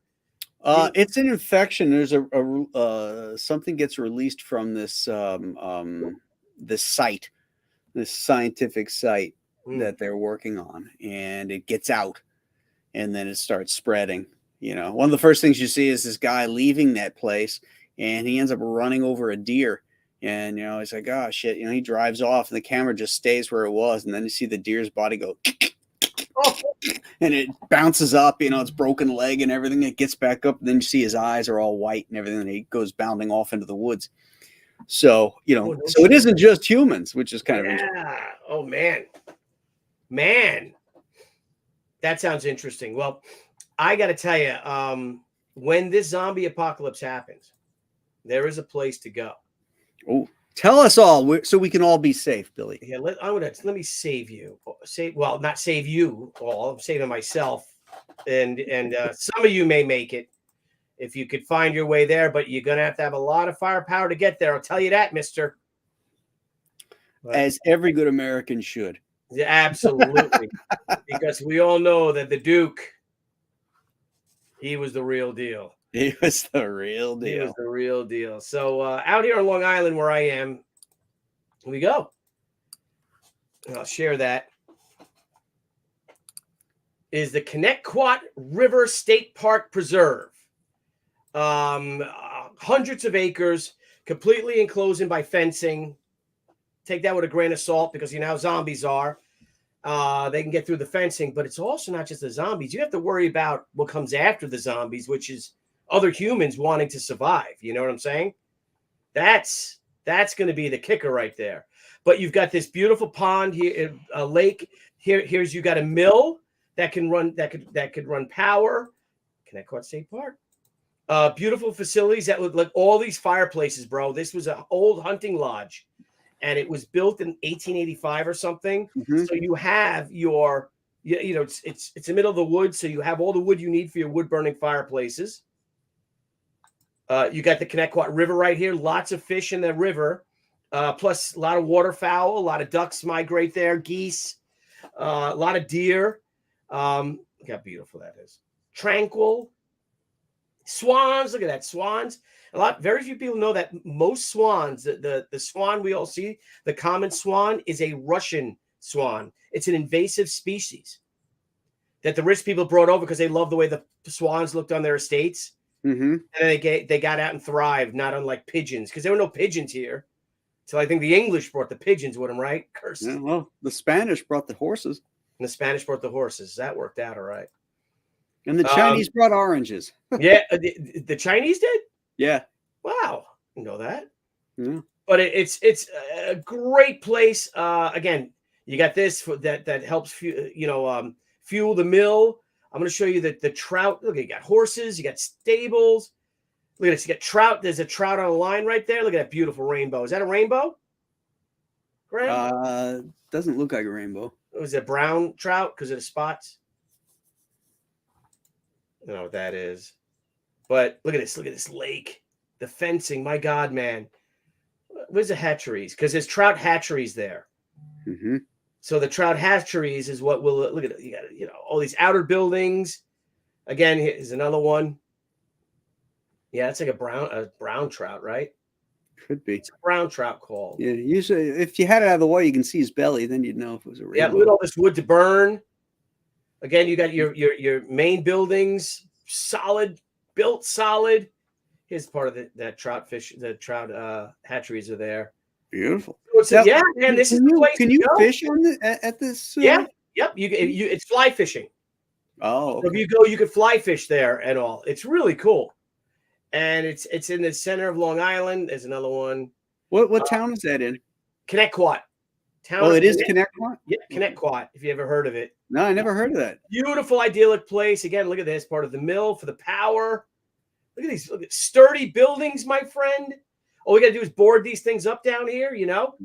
It's an infection. There's something gets released from this this site, this scientific site that they're working on, and it gets out, and then it starts spreading. You know, one of the first things you see is this guy leaving that place, and he ends up running over a deer. And, you know, he's like, oh, shit. You know, he drives off, and the camera just stays where it was. And then you see the deer's body go, and it bounces up, you know, its broken leg and everything. It gets back up. And then you see his eyes are all white and everything. And he goes bounding off into the woods. So, you know, so it isn't just humans, which is kind of interesting. Oh, man. Man. That sounds interesting. Well, I got to tell you, when this zombie apocalypse happens, there is a place to go. Oh, tell us all so we can all be safe, Billy. Yeah, let me save you. Well, not save you all. I'm saving myself, and some of you may make it if you could find your way there, but you're gonna have to have a lot of firepower to get there. I'll tell you that, Mister. As every good American should. Yeah, absolutely, because we all know that the Duke, he was the real deal. He was the real deal. He was the real deal. So out here on Long Island, where I am, here we go. And I'll share that. Is the Connecticut River State Park Preserve. Hundreds of acres, completely enclosed in by fencing. Take that with a grain of salt because you know how zombies are. They can get through the fencing, but it's also not just the zombies. You have to worry about what comes after the zombies, which is other humans wanting to survive. You know what I'm saying? That's going to be the kicker right there. But you've got this beautiful pond here, a lake. Here's you got a mill that can run that could run power. Connecticut State Park. Beautiful facilities that look like all these fireplaces, bro. This was an old hunting lodge, and it was built in 1885 or something. Mm-hmm. So you have your, you know, it's the middle of the woods, so you have all the wood you need for your wood burning fireplaces. You got the Connecticut River right here. Lots of fish in the river, plus a lot of waterfowl. A lot of ducks migrate there. Geese, a lot of deer. Look how beautiful that is. Tranquil. Swans. Look at that. Swans. Very few people know that most swans, the swan we all see, the common swan, is a Russian swan. It's an invasive species that the rich people brought over because they love the way the swans looked on their estates. Mm-hmm. And then they got out and thrived, not unlike pigeons, because there were no pigeons here. So I think the English brought the pigeons with them, right? Cursed. Yeah, well, the Spanish brought the horses. And the Spanish brought the horses. That worked out all right. And the Chinese brought oranges. Yeah, the Chinese did? Yeah. Wow. You know that. Yeah. But it's a great place. Again, you got this that helps fuel the mill. I'm going to show you the trout. Look, you got horses, you got stables. Look at this. You got trout. There's a trout on a line right there. Look at that beautiful rainbow. Is that a rainbow? Graham? Doesn't look like a rainbow. Was it brown trout because of the spots? I don't know what that is. But look at this. Look at this lake. The fencing. My God, man. where's the hatcheries? Because there's trout hatcheries there. Mm-hmm. So the trout hatcheries is what will look at it. You got, you know, all these outer buildings. Again, here's another one. Yeah, it's like a brown trout, right? Could be. It's a brown trout called. Yeah, usually if you had it out of the water, you can see his belly. Then you'd know if it was a rainbow. Yeah, look at all this wood to burn. Again, you got your main buildings, built solid. Here's part of that trout hatcheries are there. Beautiful. So yeah, man, this is the place. Can you fish on at this? Yeah, yep. It's fly fishing. Oh, okay. So if you go, you could fly fish there and all. It's really cool. And it's in the center of Long Island. There's another one. What town is that in? Connecticut. Oh, it is Connecticut? Yeah, Connecticut, if you ever heard of it. No, I never heard of that. Beautiful, idyllic place. Again, look at this, part of the mill for the power. Look at these sturdy buildings, my friend. All we got to do is board these things up down here, you know,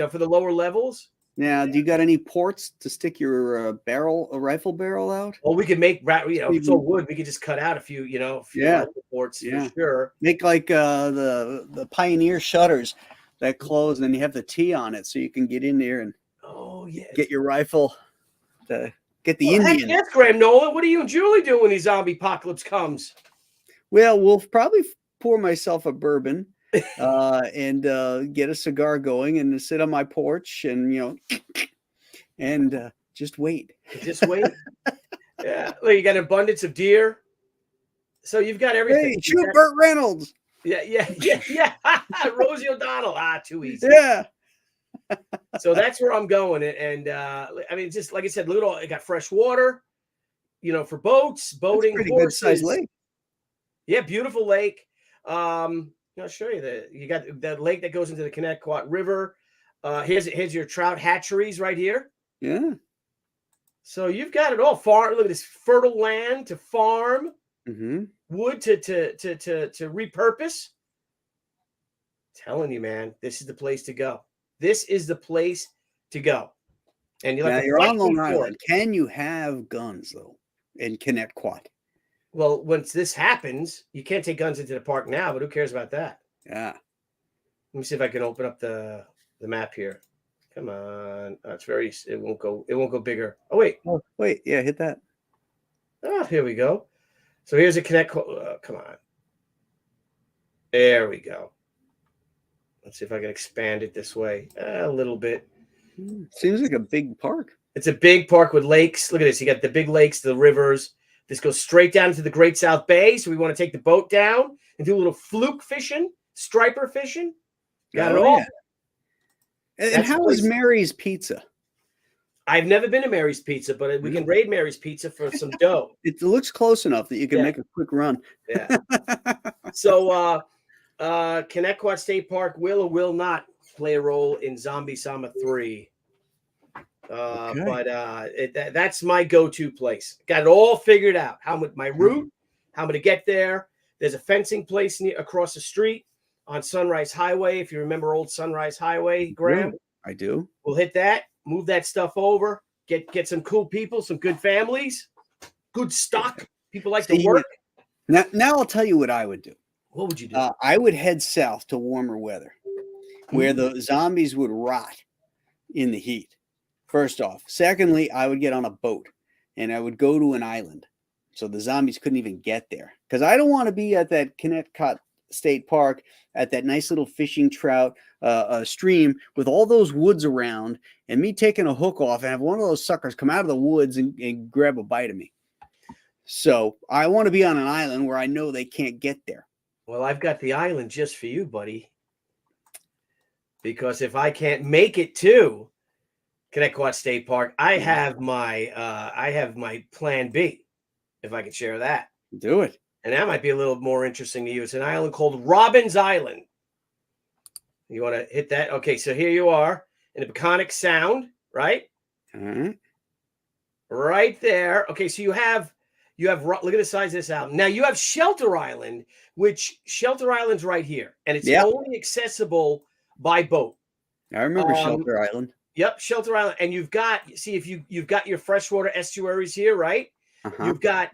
for the lower levels. Now, do you got any ports to stick your rifle barrel out? Well, we could make, if it's all wood, we could just cut out a few ports for sure. Make like the Pioneer shutters that close, and then you have the T on it, so you can get in there and get your rifle to get the Indian. Yes, Graham Nolan. What are you and Julie doing when the zombie apocalypse comes? Well, we'll probably pour myself a bourbon and get a cigar going and sit on my porch and just wait. Just wait. Yeah, look, you got an abundance of deer, so you've got everything. Hey, shoot Burt Reynolds. Yeah. Rosie O'Donnell. Too easy. Yeah. So that's where I'm going, and I mean, just like I said, look at all. It got fresh water, for boats, boating, pretty horses. good sized lake. Yeah, beautiful lake. I'll show you you got that lake that goes into the Connecticut River. Here's your trout hatcheries right here. Yeah. So you've got it all. Farm. Look at this fertile land to farm. Wood to repurpose. Telling you, man, this is the place to go. This is the place to go. And you're on Long Island. Can you have guns though in Connecticut? Well, once this happens, you can't take guns into the park now, but who cares about that? Yeah. Let me see if I can open up the map here. Come on. It won't go bigger. Oh, wait. Yeah, hit that. Oh, here we go. So here's a Connecticut. Come on. There we go. Let's see if I can expand it this way a little bit. Seems like a big park. It's a big park with lakes. Look at this. You got the big lakes, the rivers. This goes straight down to the Great South Bay. So we want to take the boat down and do a little fluke fishing, striper fishing. Got it all. Yeah. And how is Mary's Pizza? I've never been to Mary's Pizza, but we can raid Mary's Pizza for some dough. It looks close enough that you can make a quick run. Yeah. So Connecticut State Park will or will not play a role in Zombie Sama 3. But that's my go-to place. Got it all figured out. My route, how I'm going to get there. There's a fencing place across the street on Sunrise Highway. If you remember old Sunrise Highway, Graham. I do. We'll hit that, move that stuff over, get some cool people, some good families, good stock. People like to work. Now I'll tell you what I would do. What would you do? I would head south to warmer weather where the zombies would rot in the heat. First off. Secondly, I would get on a boat and I would go to an island so the zombies couldn't even get there. Because I don't want to be at that Connecticut State Park at that nice little fishing trout stream with all those woods around and me taking a hook off and have one of those suckers come out of the woods and grab a bite of me. So I want to be on an island where I know they can't get there. Well, I've got the island just for you, buddy. Because if I can't make it to Connecticut State Park, I have my plan B, if I could share that. Do it. And that might be a little more interesting to you. It's an island called Robbins Island. You want to hit that? Okay, so here you are in the Peconic Sound, right? Right there. Okay, so you have look at the size of this island. Now you have Shelter Island, which Shelter Island's right here, and it's only accessible by boat. I remember Shelter Island. Yep, Shelter Island, and you've got you've got your freshwater estuaries here, right?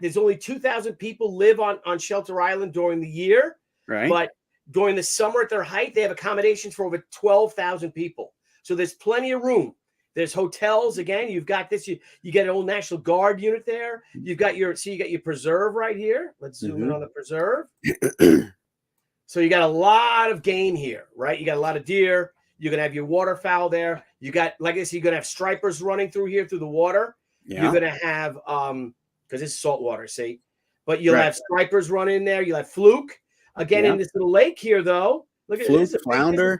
There's only 2,000 people live on Shelter Island during the year, right? But During the summer at their height, they have accommodations for over 12,000 people. So there's plenty of room. There's hotels. Again, you've got this. You get an old National Guard unit there. You've got your preserve right here. Let's zoom in on the preserve. So you got a lot of game here, right? You got a lot of deer. You're gonna have your waterfowl there. You got, like I said, you're gonna have stripers running through here through the water. Yeah. You're gonna have because it's salt water, see, but you'll have stripers running in there. You'll have fluke again in this little lake here, though. Look at fluke, this flounder.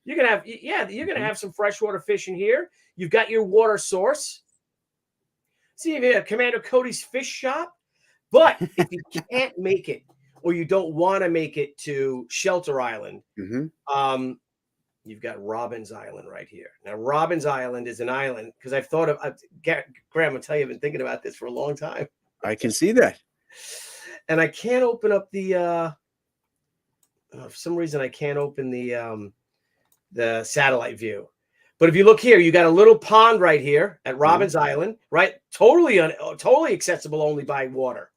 You're gonna have you're gonna have some freshwater fish in here. You've got your water source. See if you have Commander Cody's fish shop. But if you can't make it, or you don't want to make it to Shelter Island, you've got Robbins Island right here. Now, Robbins Island is an island because I've thought of Graham, I'll tell you, I've been thinking about this for a long time. I can see that. And I can't open up the for some reason I can't open the satellite view. But if you look here, you got a little pond right here at Robbins Island, right? Totally accessible only by water.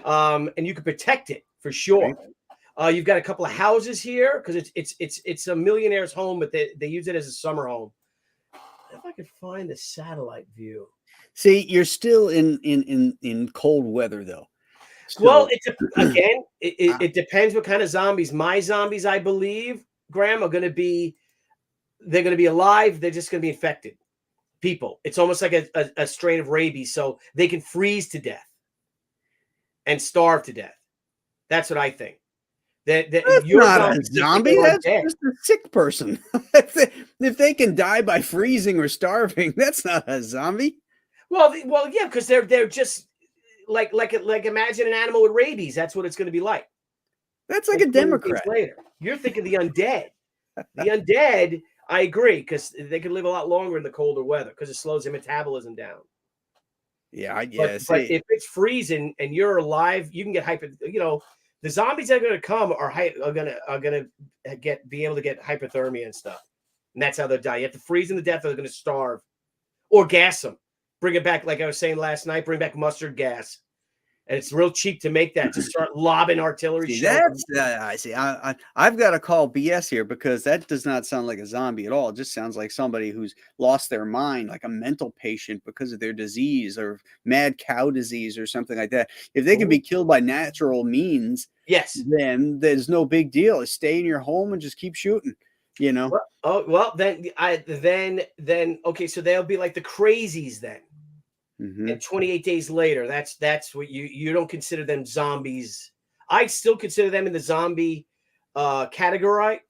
And you can protect it for sure. You've got a couple of houses here because it's a millionaire's home, but they use it as a summer home. If I could find the satellite view. See, you're still in cold weather though. Still. Well, it depends what kind of zombies. My zombies, I believe, Graham, they're going to be alive. They're just going to be infected people. It's almost like a strain of rabies. So they can freeze to death and starve to death. That's what I think. That's not a zombie. That's just a sick person. if they can die by freezing or starving, that's not a zombie. Well, yeah, because they're just like imagine an animal with rabies. That's what it's going to be like. That's like a Democrat. Later, you're thinking the undead. The undead, I agree, because they can live a lot longer in the colder weather because it slows their metabolism down. Yeah, I guess. But if it's freezing and you're alive, you can get the zombies that are going to come are going to be able to get hypothermia and stuff, and that's how they'll die. You have to freeze them to death, or they're going to starve, or gas them. Bring it back, like I was saying last night. Bring back mustard gas, and it's real cheap to make that. To start lobbing artillery. That's I see. I've got to call BS here because that does not sound like a zombie at all. It just sounds like somebody who's lost their mind, like a mental patient because of their disease or mad cow disease or something like that. If they can be killed by natural means, yes, then there's no big deal. Stay in your home and just keep shooting. You know. Then okay, so they'll be like the crazies then. And 28 days later, that's what you don't consider them zombies. I still consider them in the zombie category.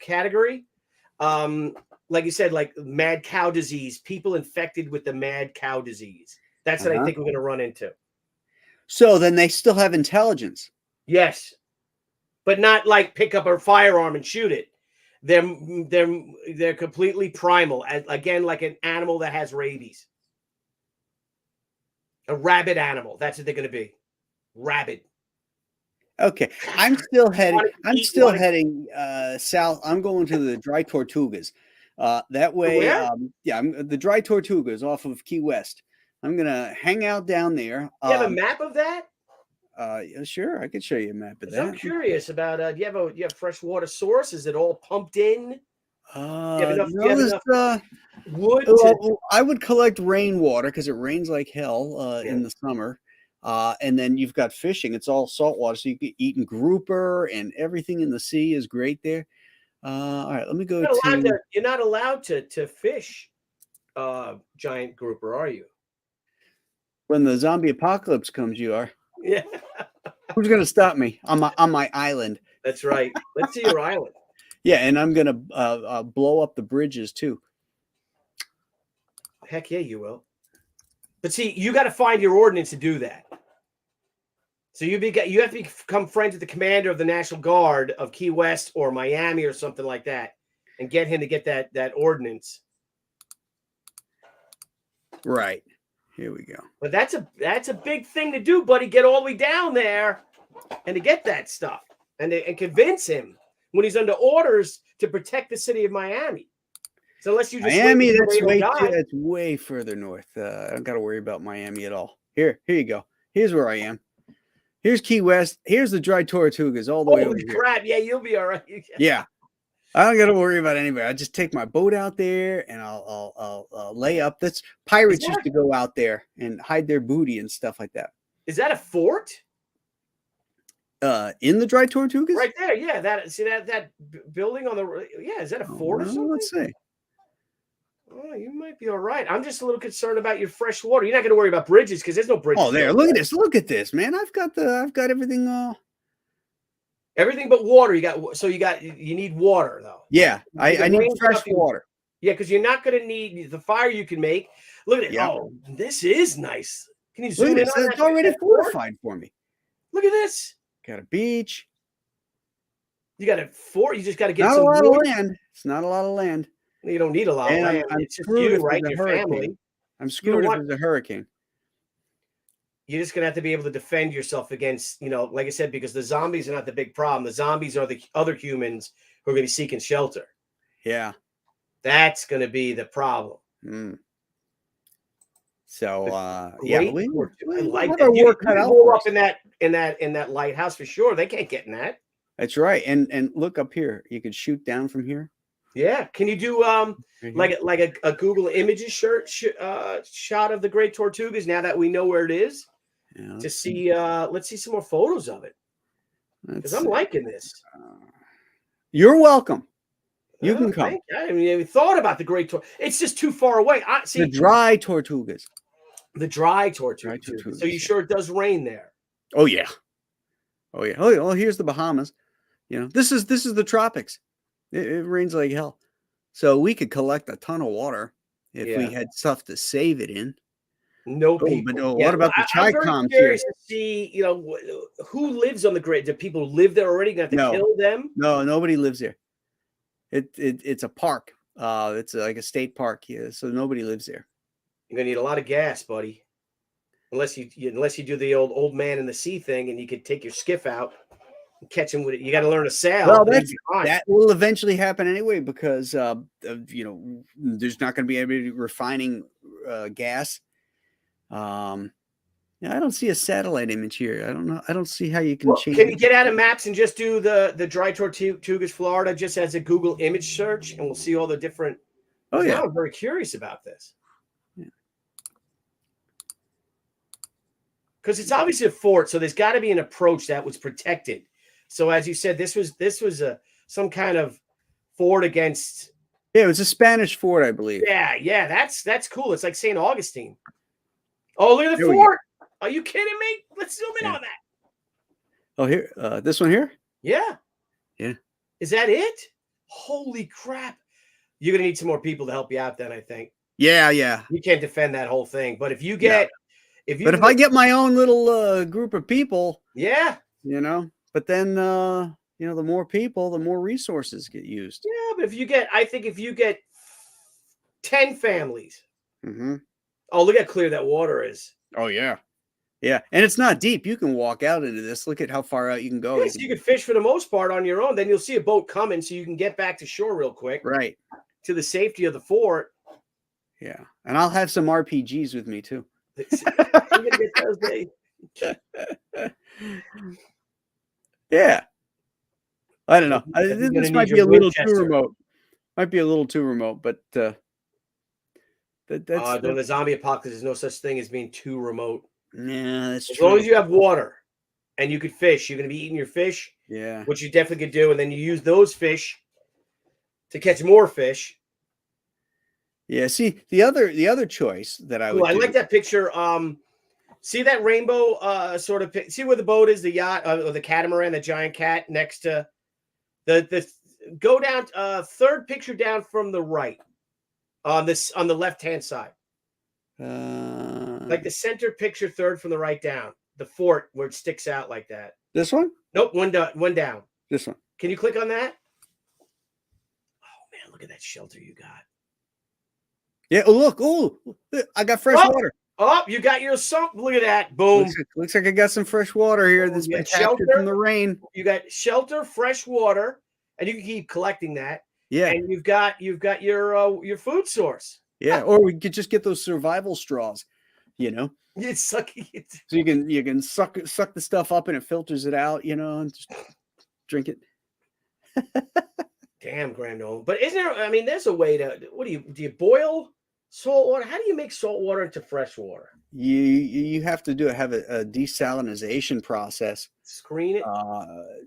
Like you said, like mad cow disease, people infected with the mad cow disease. That's what I think we're going to run into. So then they still have intelligence. Yes, but not like pick up a firearm and shoot it. They're completely primal. Again, like an animal that has rabies. A rabid animal. That's what they're going to be. Rabid. Okay. I'm still heading south. I'm going to the Dry Tortugas. That way, I'm the Dry Tortugas off of Key West. I'm going to hang out down there. You have a map of that? Yeah, sure. I could show you a map of that. I'm curious about, do you have fresh water source? Is it all pumped in? Wood? I would collect rainwater because it rains like hell in the summer. And then you've got fishing. It's all saltwater. So you can eat in grouper and everything in the sea is great there. All right, let me go you're not allowed to fish giant grouper, are you? When the zombie apocalypse comes, you are. Yeah. Who's going to stop me on my island? That's right. Let's see your island. Yeah, and I'm going to blow up the bridges too. Heck yeah, you will. But see, you got to find your ordinance to do that. So you have to become friends with the commander of the National Guard of Key West or Miami or something like that, and get him to get that ordinance. Right. Here we go. But that's a big thing to do, buddy. Get all the way down there and to get that stuff and convince him when he's under orders to protect the city of Miami. So unless you just Miami, that's way further north. I don't got to worry about Miami at all. Here you go. Here's where I am. Here's Key West. Here's the dry Tortugas all the way over Holy here. crap! Yeah, you'll be all right. Yeah. I don't got to worry about anybody. I just take my boat out there and I'll lay up. That's pirates used to go out there and hide their booty and stuff like that. Is that a fort? In the dry Tortugas? Right there. Yeah. That building on the is that a fort or something? Let's see. Oh, you might be all right. I'm just a little concerned about your fresh water. You're not going to worry about bridges because there's no bridges. Oh, there. Look at this. Look at this, man. I've got everything. Everything but water. You need water though. Yeah, I need fresh water. Yeah, because you're not going to need the fire you can make. Look at it. Yeah. Oh, this is nice. Can you Look zoom at in this. on It's that? already fortified for me. Look at this. Got a beach. You got a fort. You just got to get Not some a lot of wood. land. It's not a lot of land. You don't need a lot of land. I'm It's just screwed you, if right? there's a Your hurricane. family. I'm screwed if there's a hurricane. You're just going to have to be able to defend yourself against, like I said, because the zombies are not the big problem. The zombies are the other humans who are going to be seeking shelter. Yeah. That's going to be the problem. Mm. So, Great yeah, we like have that. our You work can cut out go for up us. in that lighthouse for sure. They can't get in that. That's right. And look up here. You could shoot down from here. Yeah. Can you do like a Google Images shot of the Great Tortugas now that we know where it is? Yeah, To see, let's see some more photos of it because I'm liking this. You're welcome. You can come. I haven't even thought about the Great Tortugas. It's just too far away. The dry Tortugas. The dry Tortugas. So you sure it does rain there? Oh yeah. Oh yeah. Oh, here's the Bahamas. This is the tropics. It rains like hell. So we could collect a ton of water if we had stuff to save it in. No people. But what about the Chi-Coms I'm here? curious to see, who lives on the Great. Do people live there already? Gonna have to kill them? No, nobody lives there. It's a park. It's like a state park here, so nobody lives there. You're gonna need a lot of gas, buddy. Unless you do the old man in the sea thing, and you could take your skiff out and catch him with it. You got to learn to sail. Well, that will eventually happen anyway because there's not going to be anybody refining gas. I don't see a satellite image here. I don't know. I don't see how you can change. Can you get out of maps and just do the dry Tortugas, Florida, just as a Google image search, and we'll see all the different. Oh yeah, now I'm very curious about this. Because it's obviously a fort, so there's got to be an approach that was protected. So as you said, this was some kind of fort against. Yeah, it was a Spanish fort, I believe. Yeah, that's cool. It's like St. Augustine. Oh, look at the fort! Are you kidding me? Let's zoom in on that. Oh, here, this one here. Yeah. Yeah. Is that it? Holy crap! You're gonna need some more people to help you out. Then I think. Yeah. You can't defend that whole thing, but if you get, if I get my own little group of people, yeah, But then, the more people, the more resources get used. Yeah, but if you get 10 families. Mm-hmm. Oh, look how clear that water is. Oh, yeah. Yeah. And it's not deep. You can walk out into this. Look at how far out you can go. Yes, you can fish for the most part on your own. Then you'll see a boat coming so you can get back to shore real quick. Right. To the safety of the fort. Yeah. And I'll have some RPGs with me, too. Yeah. I don't know. This might be a little too remote. Might be a little too remote, but that's during the zombie apocalypse, there's no such thing as being too remote. Yeah, that's true. As long as you have water and you could fish, you're going to be eating your fish. Yeah. Which you definitely could do. And then you use those fish to catch more fish. Yeah. See, the other choice that I would I like that picture. See that rainbow sort of see where the boat is, the yacht or the catamaran, the giant cat next to the go down third picture down from the right on the left-hand side. Like the center picture third from the right down. The fort where it sticks out like that. This one? Nope, one down. This one. Can you click on that? Oh man, look at that shelter you got. Yeah, look. Oh, I got fresh water. Oh, you got your sump. Look at that. Boom. Looks like I got some fresh water here that's been captured from the rain. You got shelter, fresh water, and you can keep collecting that. Yeah. And you've got your food source. Yeah, or we could just get those survival straws. you know. It's sucking it. So you can suck the stuff up and it filters it out, you know, and just drink it. Damn, Graham Nolan. But isn't there? I mean, there's a way to. What do you boil salt water? How do you make salt water into fresh water? You have to have a desalinization process. Screen it?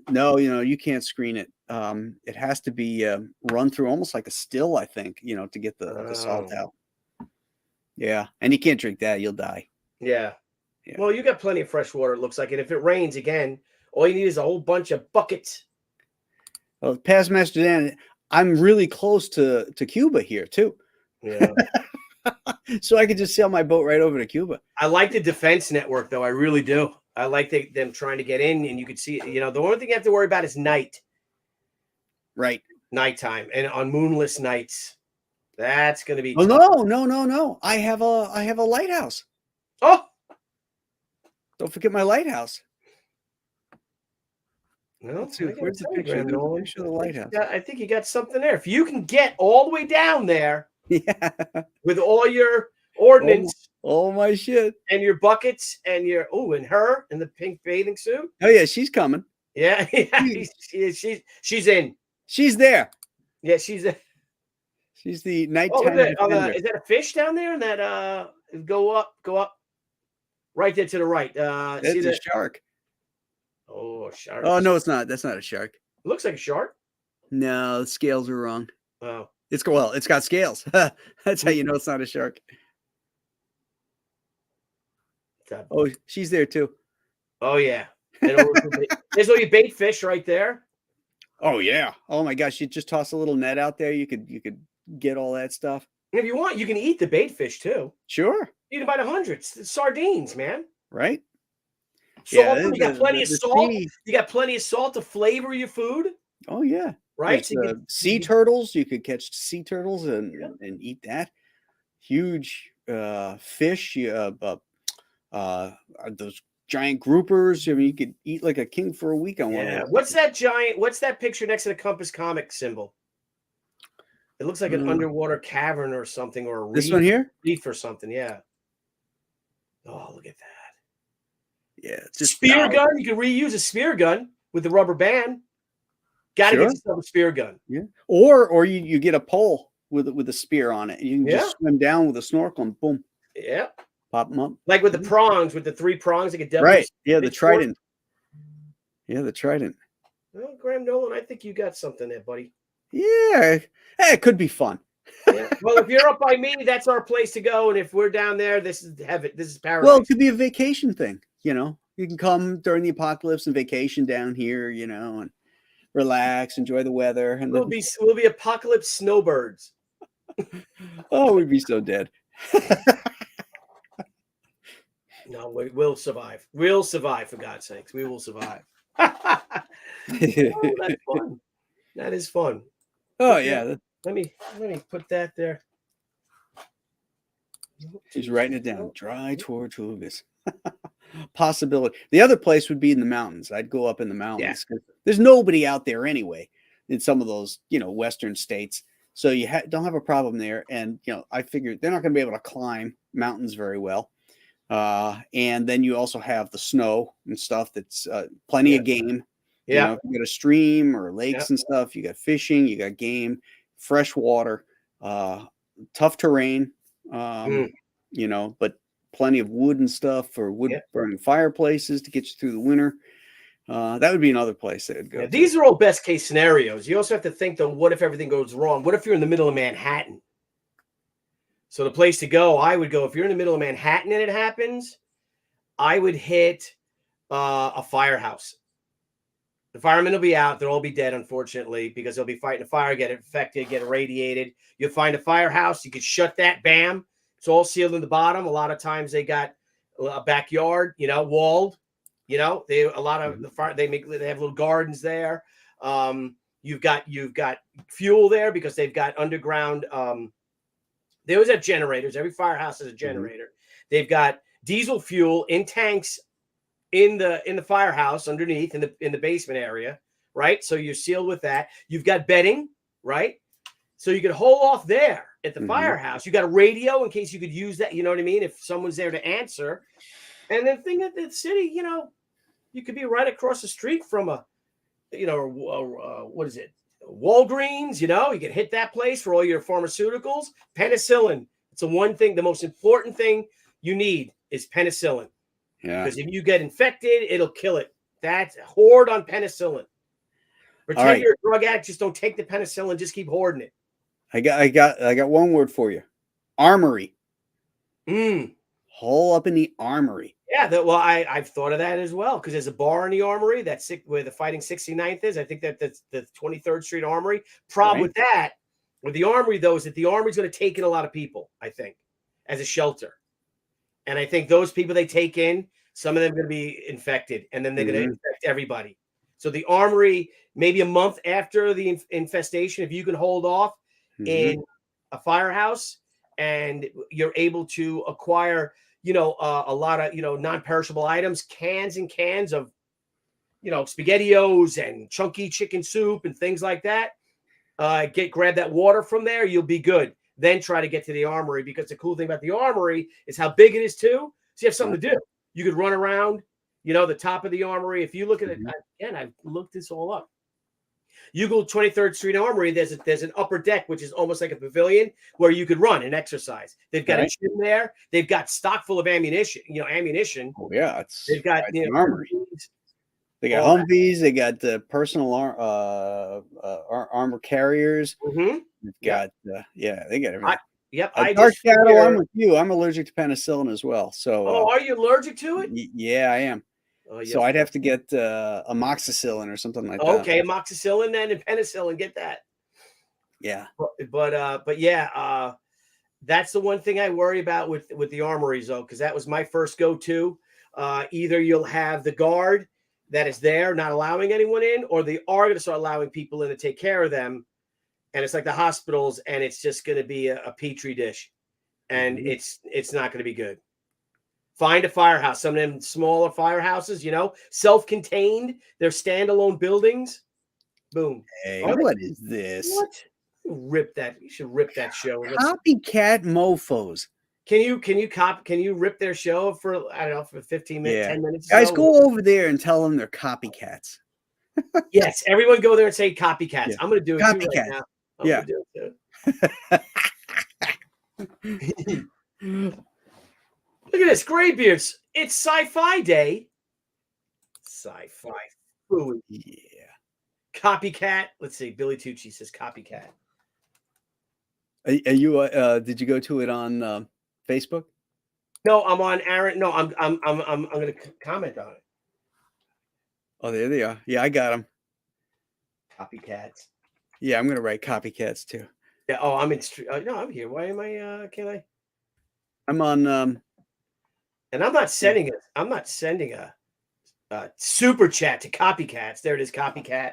No, you know, you can't screen it. It has to be run through almost like a still, I think, you know, to get the salt out. Yeah, and you can't drink that; you'll die. Yeah. Well, you got plenty of fresh water, it looks like, and if it rains again, all you need is a whole bunch of buckets. Well, past Master Dan, I'm really close to Cuba here too. Yeah. So I could just sail my boat right over to Cuba. I like the defense network, though. I really do. I like them trying to get in, and you could see, you know, the only thing you have to worry about is night. Right. Nighttime. And on moonless nights. That's going to be. Oh, no. I have a lighthouse. Oh. Don't forget my lighthouse. No, where's the picture? The picture of the lighthouse. I think you got something there. If you can get all the way down there, yeah, with all your ordnance, all my shit, and your buckets, and your and her in the pink bathing suit. Oh yeah, she's coming. Yeah, she's in. She's there. Yeah, she's there. She's the nighttime. Is that a fish down there? And that go up, right there to the right. That's see a shark. Oh, shark. Oh, no, it's not. That's not a shark. It looks like a shark. No, the scales are wrong. Oh. It's got scales. That's how you know it's not a shark. Oh, she's there too. Oh, yeah. There's all your bait fish right there. Oh, yeah. Oh, my gosh. You just toss a little net out there. You could get all that stuff. And if you want, you can eat the bait fish too. Sure. Eat them by the hundreds. It's sardines, man. Right? Salt, you got plenty of salt. You got plenty of salt to flavor your food. Oh, yeah. Right? Sea turtles. You could catch sea turtles and eat that. Huge fish. Those giant groupers. I mean, you could eat like a king for a week on one of those. What's that picture next to the Compass Comic symbol? It looks like an underwater cavern or something, or a reef. This one here? Reef or something, yeah. Oh, look at that. Yeah. It's just spear gun. You can reuse a spear gun with the rubber band. Gotta get yourself a spear gun. Yeah. Or you get a pole with a spear on it. You can just swim down with a snorkel and boom. Yeah. Pop them up. Like with the prongs, with the 3 prongs, like a devil. Right. Yeah, the trident. Yeah, the trident. Well, Graham Nolan, I think you got something there, buddy. Yeah. Hey, it could be fun. Yeah. Well, if you're up by me, that's our place to go. And if we're down there, this is heaven. This is paradise. Well, it could be a vacation thing. You know, you can come during the apocalypse and vacation down here, you know, and relax, enjoy the weather. And we'll be apocalypse snowbirds. Oh, we'd be so dead. No, we'll survive. We'll survive, for God's sakes. We will survive. Oh, that's fun. That is fun. Oh, yeah. Let me put that there. She's writing it down. Dry tortugas. Possibility. The other place would be in the mountains. I'd go up in the mountains. Yeah. There's nobody out there anyway in some of those, you know, western states. So you don't have a problem there. And, you know, I figured they're not going to be able to climb mountains very well. And then you also have the snow and stuff that's plenty of game. Yeah. You know, you got a stream or lakes and stuff. You got fishing, you got game, fresh water, tough terrain, you know, but plenty of wood and stuff for wood burning fireplaces to get you through the winter. That would be another place that would go. Yeah, these are all best case scenarios. You also have to think, though, what if everything goes wrong? What if you're in the middle of Manhattan? So the place to go, I would go, if you're in the middle of Manhattan and it happens, I would hit a firehouse. The firemen will be out. They'll all be dead, unfortunately, because they'll be fighting a fire, get infected, get irradiated. You'll find a firehouse. You can shut that, bam. It's all sealed in the bottom. A lot of times they got a backyard, you know, walled. You know, they have little gardens there. You've got fuel there because they've got underground. They always have generators. Every firehouse has a generator. They've got diesel fuel in tanks in the firehouse underneath in the basement area, right? So you're sealed with that. You've got bedding, right? So you can hole off there. at the firehouse. You got a radio in case you could use that. You know what I mean? If someone's there to answer. And the thing at the city, you know, you could be right across the street from a, you know, what is it? Walgreens, you know, you can hit that place for all your pharmaceuticals. Penicillin. It's the one thing, the most important thing you need is penicillin. Yeah. Because if you get infected, it'll kill it. That's hoard on penicillin. Pretend you're a drug addict, just don't take the penicillin, just keep hoarding it. I got one word for you. Armory. Hole up in the armory. Yeah, I've thought of that as well, because there's a bar in the armory that's where the Fighting 69th is. I think that's the 23rd Street Armory. Problem with that, with the armory, though, is that the armory's going to take in a lot of people, I think, as a shelter. And I think those people they take in, some of them are going to be infected, and then they're going to infect everybody. So the armory, maybe a month after the infestation, if you can hold off in a firehouse and you're able to acquire, you know, a lot of, you know, non-perishable items, cans and cans of, you know, SpaghettiOs and chunky chicken soup and things like that. Grab that water from there, you'll be good. Then try to get to the armory, because the cool thing about the armory is how big it is too. So you have something to do. You could run around, you know, the top of the armory. If you look at it, again, I've looked this all up. You go 23rd Street Armory, there's an upper deck, which is almost like a pavilion where you could run and exercise. They've got a gym there. They've got stock full of ammunition, Oh, yeah. They've got, you know, armory. They got Humvees. They got the personal armor carriers. They've got, they got everything. Dark Shadow, I'm with you. I'm allergic to penicillin as well. So, are you allergic to it? Yeah, I am. So I'd have to get amoxicillin or something like that. Okay, amoxicillin then and penicillin. Get that. Yeah. But yeah, that's the one thing I worry about with the armories, though, because that was my first go-to. Either you'll have the guard that is there not allowing anyone in, or they are going to start allowing people in to take care of them. And it's like the hospitals, and it's just going to be a petri dish, and it's not going to be good. Find a firehouse, some of them smaller firehouses, you know, self-contained. They're standalone buildings. Boom. Hey, what is this? What? Rip that. You should rip that show. Copycat mofos. Can you rip their show for, I don't know, for 15 minutes, 10 minutes? Guys, go over there and tell them they're copycats. Yes, everyone go there and say copycats. Yeah. I'm going to do it copycat. Too right now. I'm yeah. Do it too. Look at this, Graybeards. It's Sci-Fi Day. Sci-Fi food. Yeah. Copycat. Let's see. Billy Tucci says copycat. Are you? Did you go to it on Facebook? No, I'm on Aaron. No, I'm going to comment on it. Oh, there they are. Yeah, I got them. Copycats. Yeah, I'm going to write copycats too. Yeah. Oh, I'm in. No, I'm here. Why am I? Can't I? I'm on. And I'm not sending a super chat to copycats. There it is, copycat.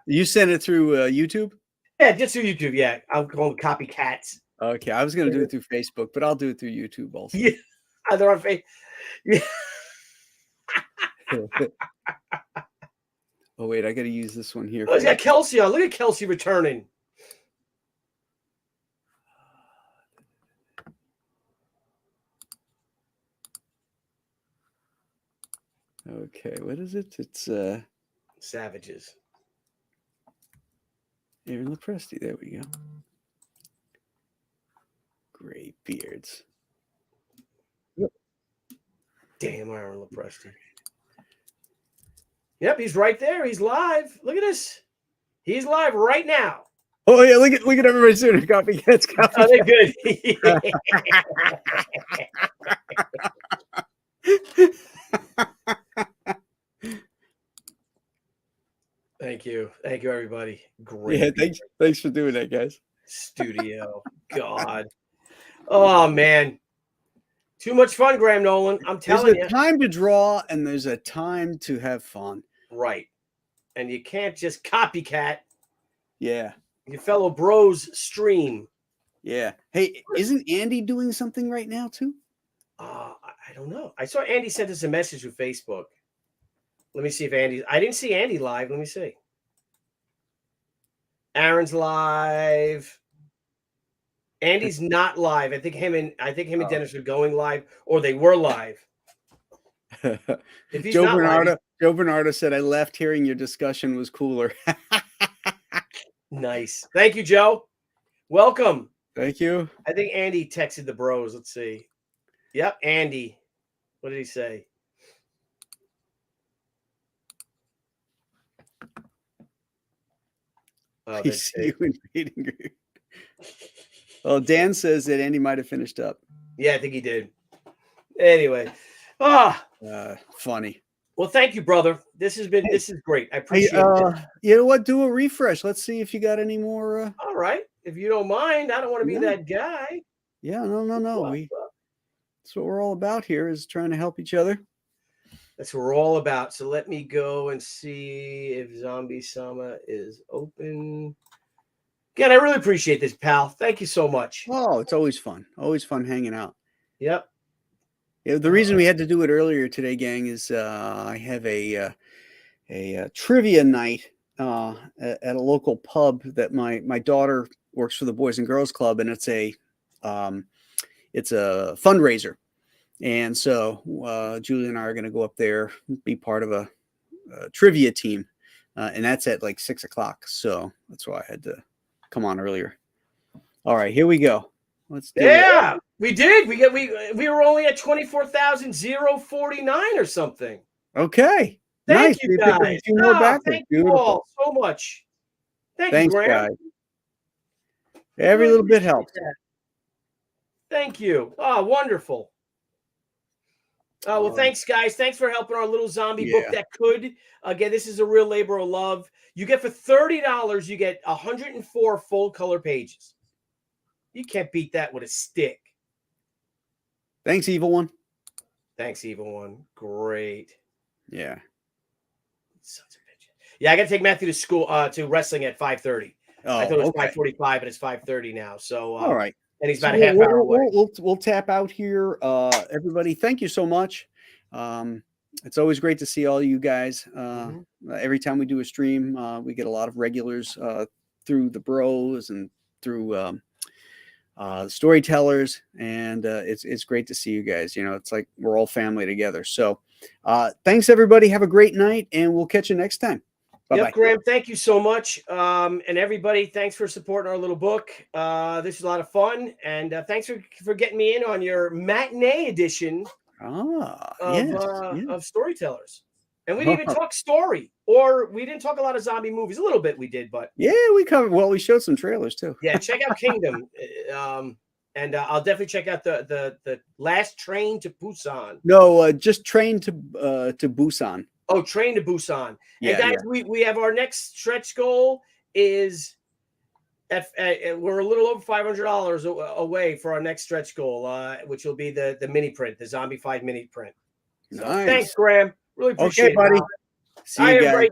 You sent it through YouTube? Yeah, just through YouTube. Yeah, I'm calling copycats. Okay, I was going to do it through Facebook, but I'll do it through YouTube also. Yeah, they're on Facebook. Yeah. Oh wait, I got to use this one here. Oh, he's got Kelsey on. Look at Kelsey returning. Okay, what is it? It's Savages. Aaron Lepresti. There we go. Great beards. Damn, Aaron Lepresti. Yep, he's right there. He's live. Look at this. He's live right now. Oh yeah, look at everybody doing copycats. Oh, they're good. Thank you, everybody. Great. Yeah, thanks for doing that, guys. Studio, God. Oh man, too much fun, Graham Nolan. I'm telling you. There's a time to draw, and there's a time to have fun. Right, and you can't just copycat. Yeah. Your fellow bros stream. Yeah. Hey, isn't Andy doing something right now too? I don't know. I saw Andy sent us a message with Facebook. Let me see if I didn't see Andy live. Let me see. Aaron's live. Andy's not live. I think him and Dennis are going live, or they were live. If he's Joe not live, Bernardo said, "I left hearing your discussion was cooler." Nice. Thank you, Joe. Welcome. Thank you. I think Andy texted the bros. Let's see. Yep, Andy. What did he say? Oh, I see you in meeting group. Well, Dan says that Andy might have finished up. Yeah, I think he did. Anyway, funny. Well, thank you, brother. This is great. I appreciate it. You know what? Do a refresh. Let's see if you got any more. All right, if you don't mind, I don't want to be that guy. Yeah, no. That's what we're all about here, is trying to help each other. That's what we're all about. So let me go and see if Zombie Sama is open. Again, I really appreciate this, pal. Thank you so much. Oh, it's always fun. Always fun hanging out. Yep. Yeah, the reason we had to do it earlier today, gang, is I have a trivia night at a local pub that my daughter works for, the Boys and Girls Club, and it's a fundraiser. And so Julie and I are going to go up there, be part of a trivia team, and that's at like 6 o'clock. So that's why I had to come on earlier. All right, here we go. Let's do it. We did. We were only at 24,049 or something. Okay. Thank nice. you guys. Thank you all so much. Thanks, you, Graham. guys. Every little bit helps. Thank you. Oh, wonderful. Oh, well, thanks, guys. Thanks for helping our little zombie book that could. Again, this is a real labor of love. You get, for $30, you get 104 full color pages. You can't beat that with a stick. Thanks, Evil One. Thanks, Evil One. Great. Yeah. Sons of bitches. Yeah, I got to take Matthew to school, to wrestling at 5:30. I thought it was 5:45, but it's 5:30 now. So, all right. And he's about a half hour away. We'll tap out here. Everybody, thank you so much. It's always great to see all you guys. Every time we do a stream, we get a lot of regulars through the bros and through storytellers, and it's great to see you guys. You know, it's like we're all family together. So thanks, everybody. Have a great night, and we'll catch you next time. Bye-bye. Yep, Graham, thank you so much. And everybody, thanks for supporting our little book. This is a lot of fun. And thanks for getting me in on your matinee edition of Storytellers. And we didn't even talk story, or we didn't talk a lot of zombie movies. A little bit we did, but yeah, we covered. Well, we showed some trailers too. Yeah, check out Kingdom. And I'll definitely check out the Last Train to Busan. No, just Train to Busan. Oh, Train to Busan. Yeah, and guys, we have our next stretch goal is we're a little over $500 away for our next stretch goal, which will be the mini print, the Zombie 5 mini print. So, nice. Thanks, Graham. Really appreciate it. Okay, buddy. See you guys.